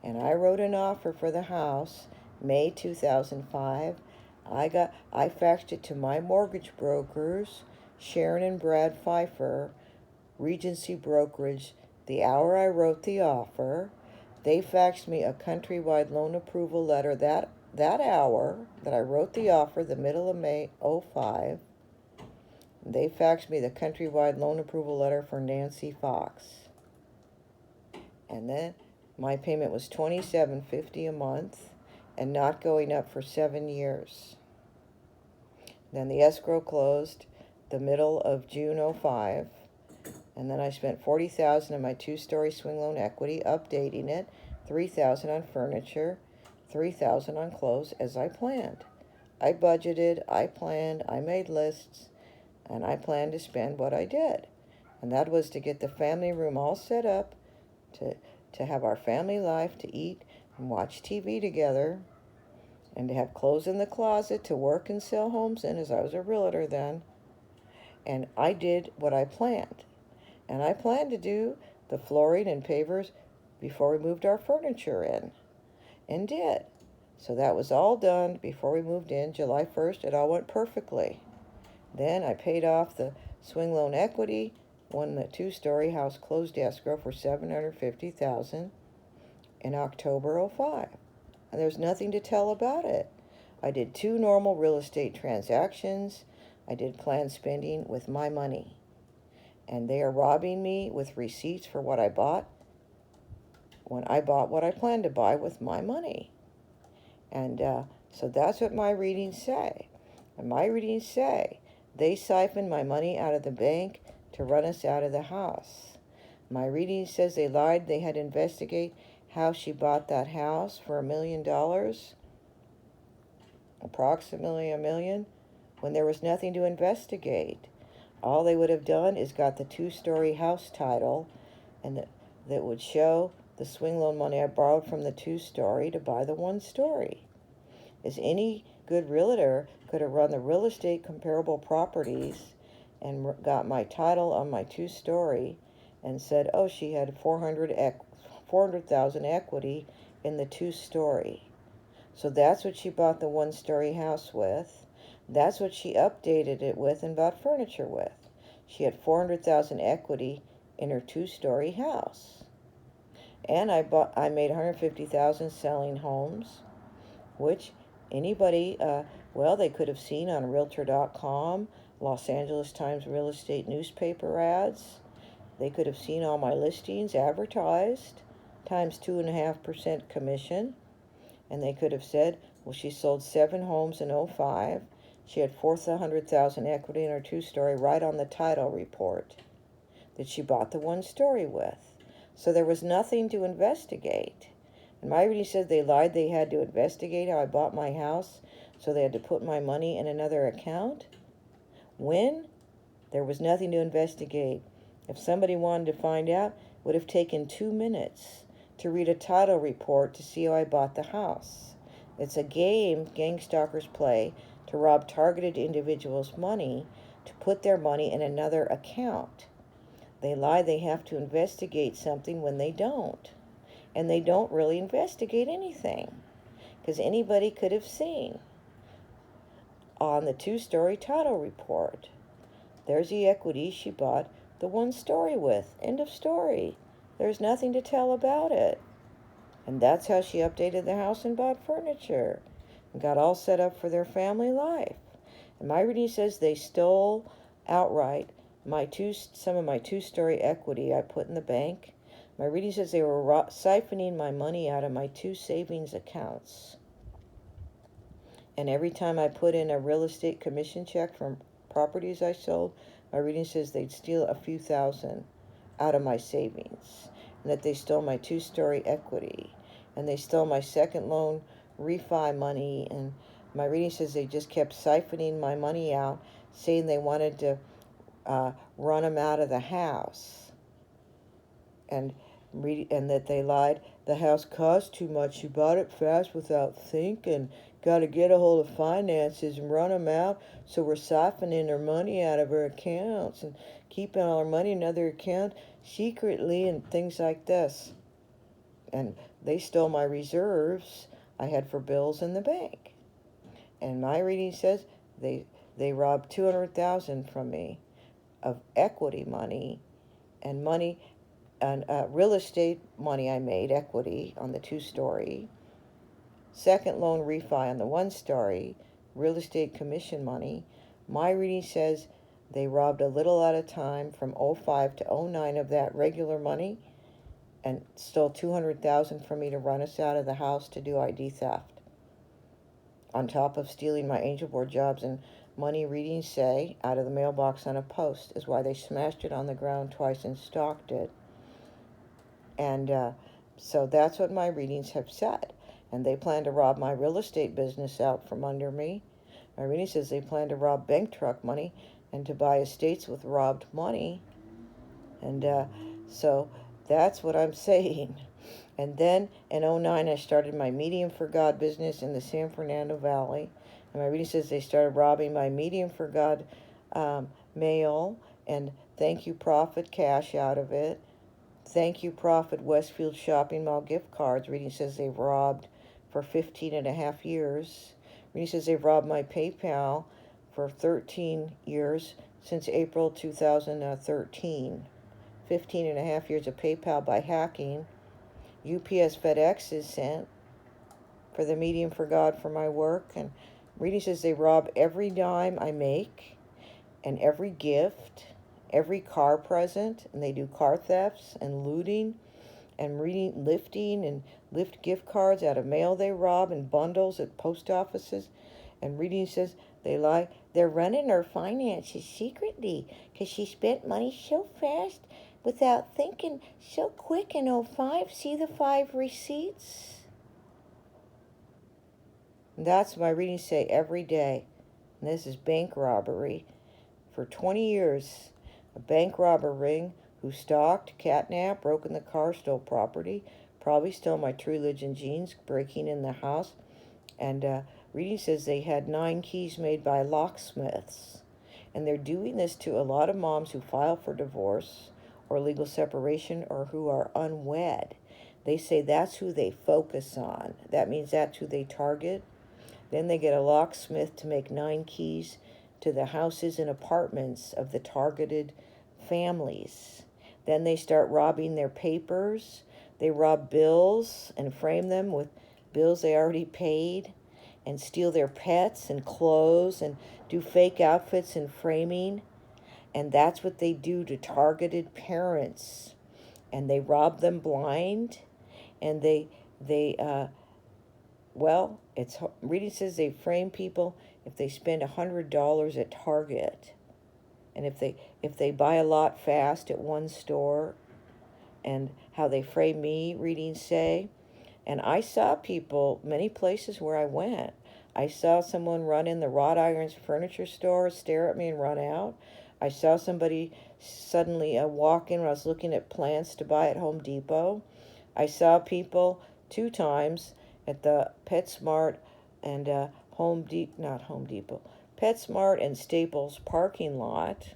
And I wrote an offer for the house, May 2005. I faxed it to my mortgage brokers, Sharon and Brad Pfeiffer, Regency Brokerage, the hour I wrote the offer. They faxed me a countrywide loan approval letter that hour that I wrote the offer, the middle of May '05. They faxed me the countrywide loan approval letter for Nancy Fox. And then my payment was $27.50 a month and not going up for 7 years. Then the escrow closed the middle of June '05. And then I spent $40,000 on my 2-story swing loan equity, updating it, $3,000 on furniture, $3,000 on clothes, as I planned. I budgeted, I planned, I made lists, and I planned to spend what I did. And that was to get the family room all set up, to have our family life, to eat and watch TV together, and to have clothes in the closet to work and sell homes in, as I was a realtor then. And I did what I planned. And I planned to do the flooring and pavers before we moved our furniture in, and did. So that was all done before we moved in, July 1st. It all went perfectly. Then I paid off the swing loan equity when the 2-story house closed escrow for $750,000 in October '05. And there's nothing to tell about it. I did 2 normal real estate transactions. I did planned spending with my money. And they are robbing me with receipts for what I bought when I bought what I planned to buy with my money. And so that's what my readings say. And my readings say they siphoned my money out of the bank to run us out of the house. My reading says they lied. They had to investigate how she bought that house for $1 million, approximately $1 million, when there was nothing to investigate. All they would have done is got the 2-story house title, and that would show the swing loan money I borrowed from the 2-story to buy the 1-story. As any good realtor could have run the real estate comparable properties and got my title on my 2-story and said, oh, she had 400,000 equity in the 2-story. So that's what she bought the 1-story house with. That's what she updated it with and bought furniture with. She had 400,000 equity in her 2-story house. And I made 150,000 selling homes, which anybody, they could have seen on Realtor.com, Los Angeles Times real estate newspaper ads. They could have seen all my listings advertised, times 2.5% commission. And they could have said, well, she sold 7 homes in '05. She had 400,000 equity in her 2-story, right on the title report that she bought the 1-story with. So there was nothing to investigate. And my reading said they lied. They had to investigate how I bought my house so they had to put my money in another account? When? There was nothing to investigate. If somebody wanted to find out, it would have taken 2 minutes to read a title report to see how I bought the house. It's a game gang stalkers play to rob targeted individuals' money to put their money in another account. They lie they have to investigate something when they don't. And they don't really investigate anything, because anybody could have seen on the 2-story title report. There's the equity she bought the 1-story with. End of story. There's nothing to tell about it. And that's how she updated the house and bought furniture and got all set up for their family life. And my reading says they stole outright some of my 2-story equity I put in the bank. My reading says they were siphoning my money out of my 2 savings accounts. And every time I put in a real estate commission check from properties I sold, my reading says they'd steal a few thousand out of my savings. And that they stole my 2-story equity. And they stole my second loan refi money. And my reading says they just kept siphoning my money out, saying they wanted to run them out of the house. And that they lied. The house cost too much. She bought it fast without thinking. Got to get a hold of finances and run them out. So we're siphoning her money out of her accounts and keeping all her money in another account secretly and things like this. And they stole my reserves I had for bills in the bank. And my reading says they robbed $200,000 from me of equity money and money and real estate money I made, equity on the 2-story, second loan refi on the 1-story, real estate commission money. My reading says they robbed a little at a time from 05 to 09 of that regular money and stole $200,000 from me to run us out of the house to do ID theft. On top of stealing my angel board jobs, and money readings say out of the mailbox on a post is why they smashed it on the ground twice and stalked it. And so that's what my readings have said. And they plan to rob my real estate business out from under me. My reading says they plan to rob bank truck money and to buy estates with robbed money. And so that's what I'm saying. And then in 09, I started my Medium for God business in the San Fernando Valley. And my reading says they started robbing my Medium for God mail and Thank You Profit cash out of it. Thank You Profit Westfield Shopping Mall gift cards. Reading says they've robbed for 15 and a half years. Reading says they've robbed my PayPal for 13 years since April 2013. 15 and a half years of PayPal by hacking. UPS FedEx is sent for the Medium for God for my work. And reading says they rob every dime I make and every gift, every car present, and they do car thefts and looting and lifting and lift gift cards out of mail they rob and bundles at post offices. And reading says they lie. They're running her finances secretly because she spent money so fast without thinking, so quick in 05. See the 5 receipts? And that's my readings say every day. And this is bank robbery. For 20 years, a bank robber ring who stalked, catnapped, broke in the car, stole property, probably stole my True Religion jeans, breaking in the house. And reading says they had 9 keys made by locksmiths. And they're doing this to a lot of moms who file for divorce or legal separation or who are unwed. They say that's who they focus on. That means that's who they target. Then they get a locksmith to make 9 keys to the houses and apartments of the targeted families. Then they start robbing their papers. They rob bills and frame them with bills they already paid and steal their pets and clothes and do fake outfits and framing. And that's what they do to targeted parents. And they rob them blind. And it's reading says they frame people if they spend $100 at Target, and if they buy a lot fast at one store, and how they frame me. Readings say, and I saw people many places where I went. I saw someone run in the wrought irons furniture store, stare at me, and run out. I saw somebody suddenly walk in when I was looking at plants to buy at Home Depot. I saw people 2 times at the PetSmart and not Home Depot, PetSmart and Staples parking lot.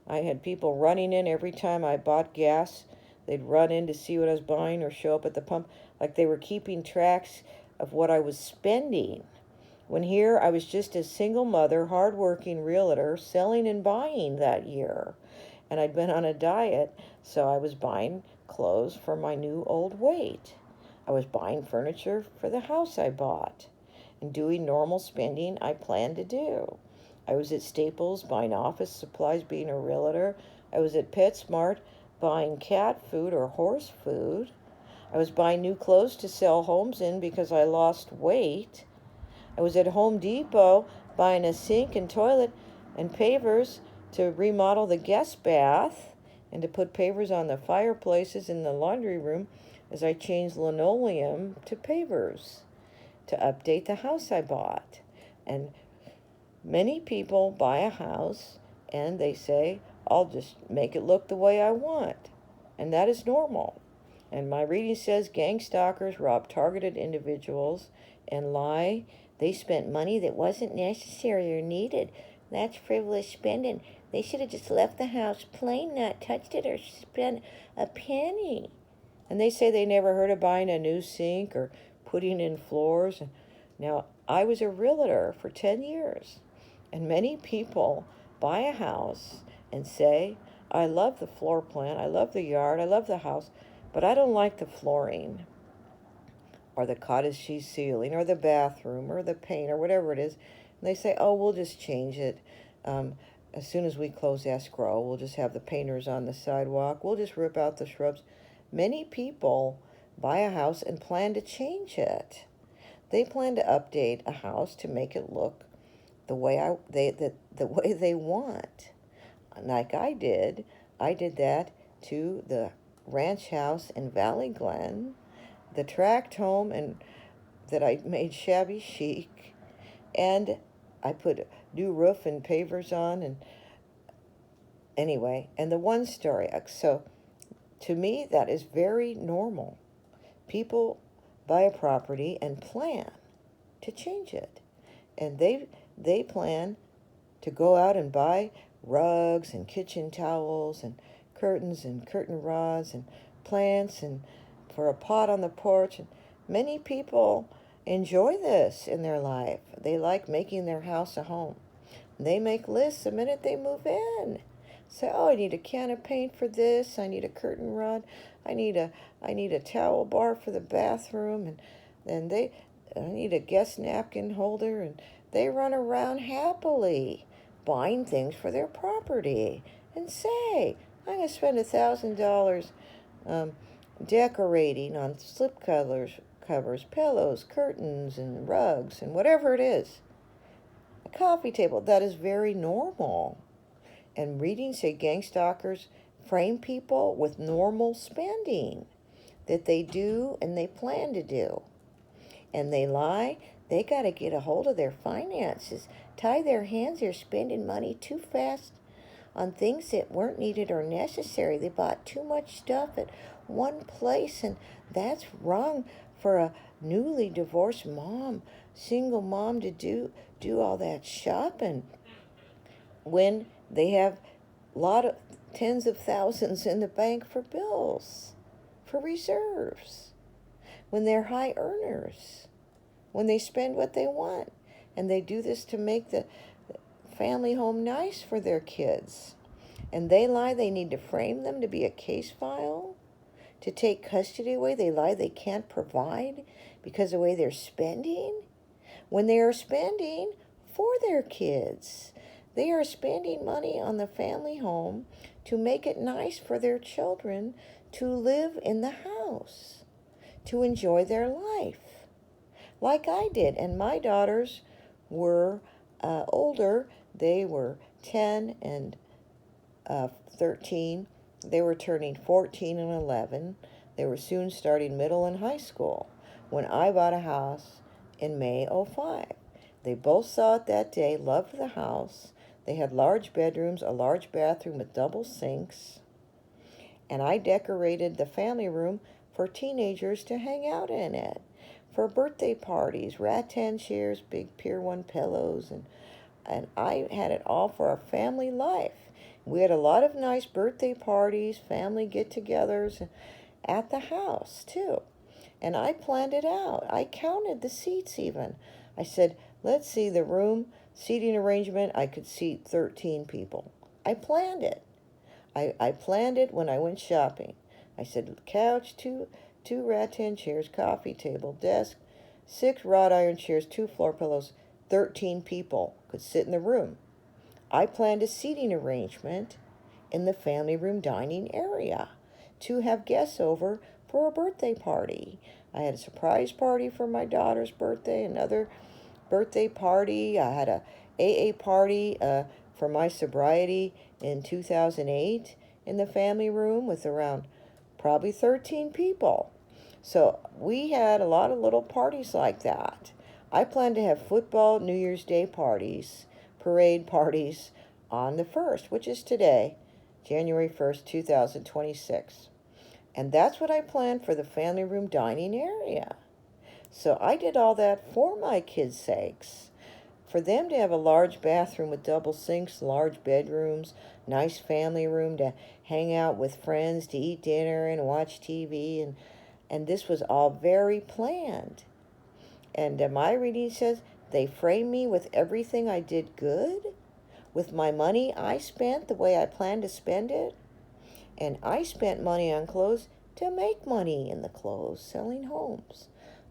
I had people running in every time I bought gas. They'd run in to see what I was buying or show up at the pump like they were keeping tracks of what I was spending. When here I was just a single mother, hard-working realtor, selling and buying that year. And I'd been on a diet, so I was buying clothes for my new old weight. I was buying furniture for the house I bought and doing normal spending I planned to do. I was at Staples buying office supplies being a realtor. I was at PetSmart buying cat food or horse food. I was buying new clothes to sell homes in because I lost weight. I was at Home Depot buying a sink and toilet and pavers to remodel the guest bath and to put pavers on the fireplaces in the laundry room as I changed linoleum to pavers to update the house I bought. And many people buy a house and they say, I'll just make it look the way I want. And that is normal. And my reading says gang stalkers rob targeted individuals and lie. They spent money that wasn't necessary or needed. That's frivolous spending. They should have just left the house plain, not touched it or spent a penny. And they say they never heard of buying a new sink or putting in floors. Now, I was a realtor for 10 years. And many people buy a house and say, I love the floor plan, I love the yard, I love the house, but I don't like the flooring or the cottage cheese ceiling or the bathroom or the paint or whatever it is. And they say, oh, we'll just change it. As soon as we close escrow, we'll just have the painters on the sidewalk. We'll just rip out the shrubs. Many people buy a house and plan to change it. They plan to update a house to make it look the way the way they want. Like I did that to the ranch house in Valley Glen, the tract home and that I made shabby chic, and I put new roof and pavers on, and anyway, and the one story. So to me that is very normal. People buy a property and plan to change it, and they plan to go out and buy rugs and kitchen towels and curtains and curtain rods and plants and for a pot on the porch. And many people enjoy this in their life. They like making their house a home. They make lists the minute they move in. Say, oh, I need a can of paint for this. I need a curtain rod. I need a towel bar for the bathroom, and then I need a guest napkin holder, and they run around happily buying things for their property and say, I'm going to spend $1,000 decorating on slip covers, pillows, curtains, and rugs, and whatever it is. A coffee table. That is very normal. And readings say gang stalkers frame people with normal spending that they do and they plan to do. And they lie. They got to get a hold of their finances. Tie their hands. They're spending money too fast on things that weren't needed or necessary. They bought too much stuff at one place, and that's wrong for a newly divorced mom, single mom, to do all that shopping when they have tens of thousands in the bank for bills, for reserves, when they're high earners, when they spend what they want. And they do this to make the family home nice for their kids. And they lie they need to frame them to be a case file, to take custody away. They lie they can't provide because of the way they're spending, when they are spending for their kids. They are spending money on the family home to make it nice for their children to live in the house, to enjoy their life, like I did. And my daughters were older. They were 10 and 13. They were turning 14 and 11. They were soon starting middle and high school when I bought a house in May '05. They both saw it that day, loved the house. They had large bedrooms, a large bathroom with double sinks, and I decorated the family room for teenagers to hang out in it, for birthday parties, rattan chairs, big Pier 1 pillows, and I had it all for our family life. We had a lot of nice birthday parties, family get-togethers at the house, too. And I planned it out. I counted the seats even. I said, let's see the room seating arrangement. I could seat 13 people. I planned it. I planned it when I went shopping. I said, couch, two rattan chairs, coffee table, desk, 6 wrought iron chairs, 2 floor pillows, 13 people could sit in the room. I planned a seating arrangement in the family room dining area to have guests over for a birthday party. I had a surprise party for my daughter's birthday, another birthday party. I had a AA party for my sobriety in 2008 in the family room with around probably 13 people. So we had a lot of little parties like that. I plan to have football New Year's Day parties, parade parties on the 1st, which is today, January 1st, 2026. And that's what I planned for the family room dining area. So I did all that for my kids' sakes. For them to have a large bathroom with double sinks, large bedrooms, nice family room to hang out with friends, to eat dinner and watch TV. And this was all very planned. And my reading says they framed me with everything I did good, with my money I spent the way I planned to spend it. And I spent money on clothes to make money in the clothes, selling homes.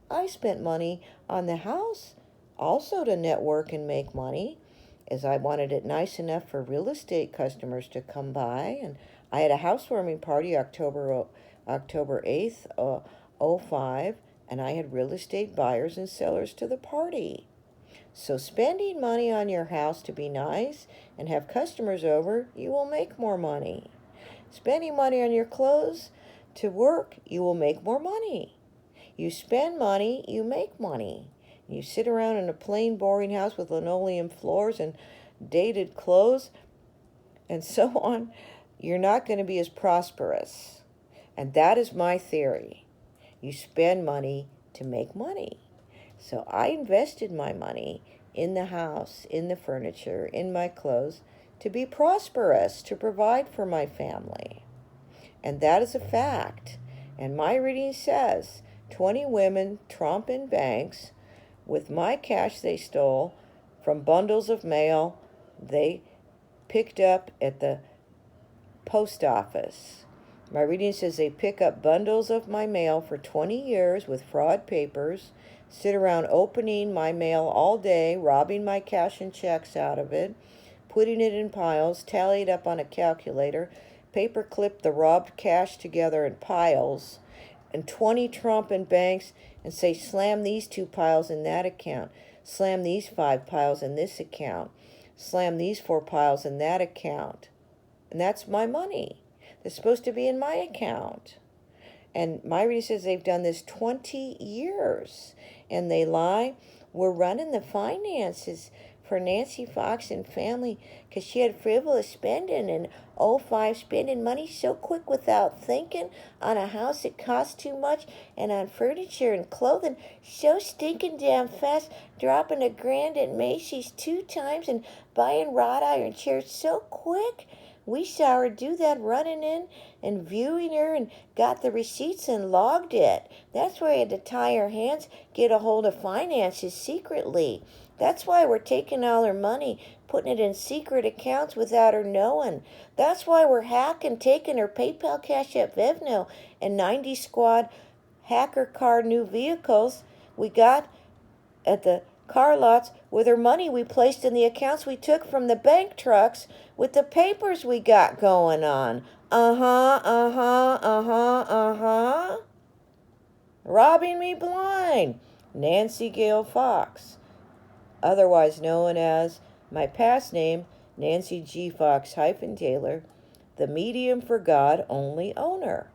I spent money on the house also to network and make money, as I wanted it nice enough for real estate customers to come by. And I had a housewarming party October 8th, 05, and I had real estate buyers and sellers to the party. So spending money on your house to be nice and have customers over, you will make more money. Spending money on your clothes to work, you will make more money. You spend money, you make money. You sit around in a plain, boring house with linoleum floors and dated clothes and so on, you're not going to be as prosperous. And that is my theory. You spend money to make money. So I invested my money in the house, in the furniture, in my clothes, to be prosperous, to provide for my family. And that is a fact. And my reading says 20 women trump in banks with my cash they stole from bundles of mail they picked up at the post office. My reading says they pick up bundles of my mail for 20 years with fraud papers, sit around opening my mail all day, robbing my cash and checks out of it, putting it in piles, tally it up on a calculator, paper clip the robbed cash together in piles, and 20 trump in banks and say, slam these 2 piles in that account, slam these 5 piles in this account, slam these 4 piles in that account. And that's my money. It's supposed to be in my account. And my reading says they've done this 20 years. And they lie. We're running the finances for Nancy Fox and family because she had frivolous spending and 05 spending money so quick without thinking on a house that cost too much and on furniture and clothing so stinking damn fast, dropping $1,000 at Macy's 2 times and buying wrought iron chairs so quick. We saw her do that, running in and viewing her, and got the receipts and logged it. That's why I had to tie her hands, get a hold of finances secretly. That's why we're taking all her money, putting it in secret accounts without her knowing. That's why we're hacking, taking her PayPal, Cash App, Venmo, and 90 Squad hacker car new vehicles we got at the car lots with her money we placed in the accounts we took from the bank trucks with the papers we got going on. Robbing me blind. Nancy Gale Fox, otherwise known as my past name, Nancy G. Fox-Taylor, the medium for God only owner.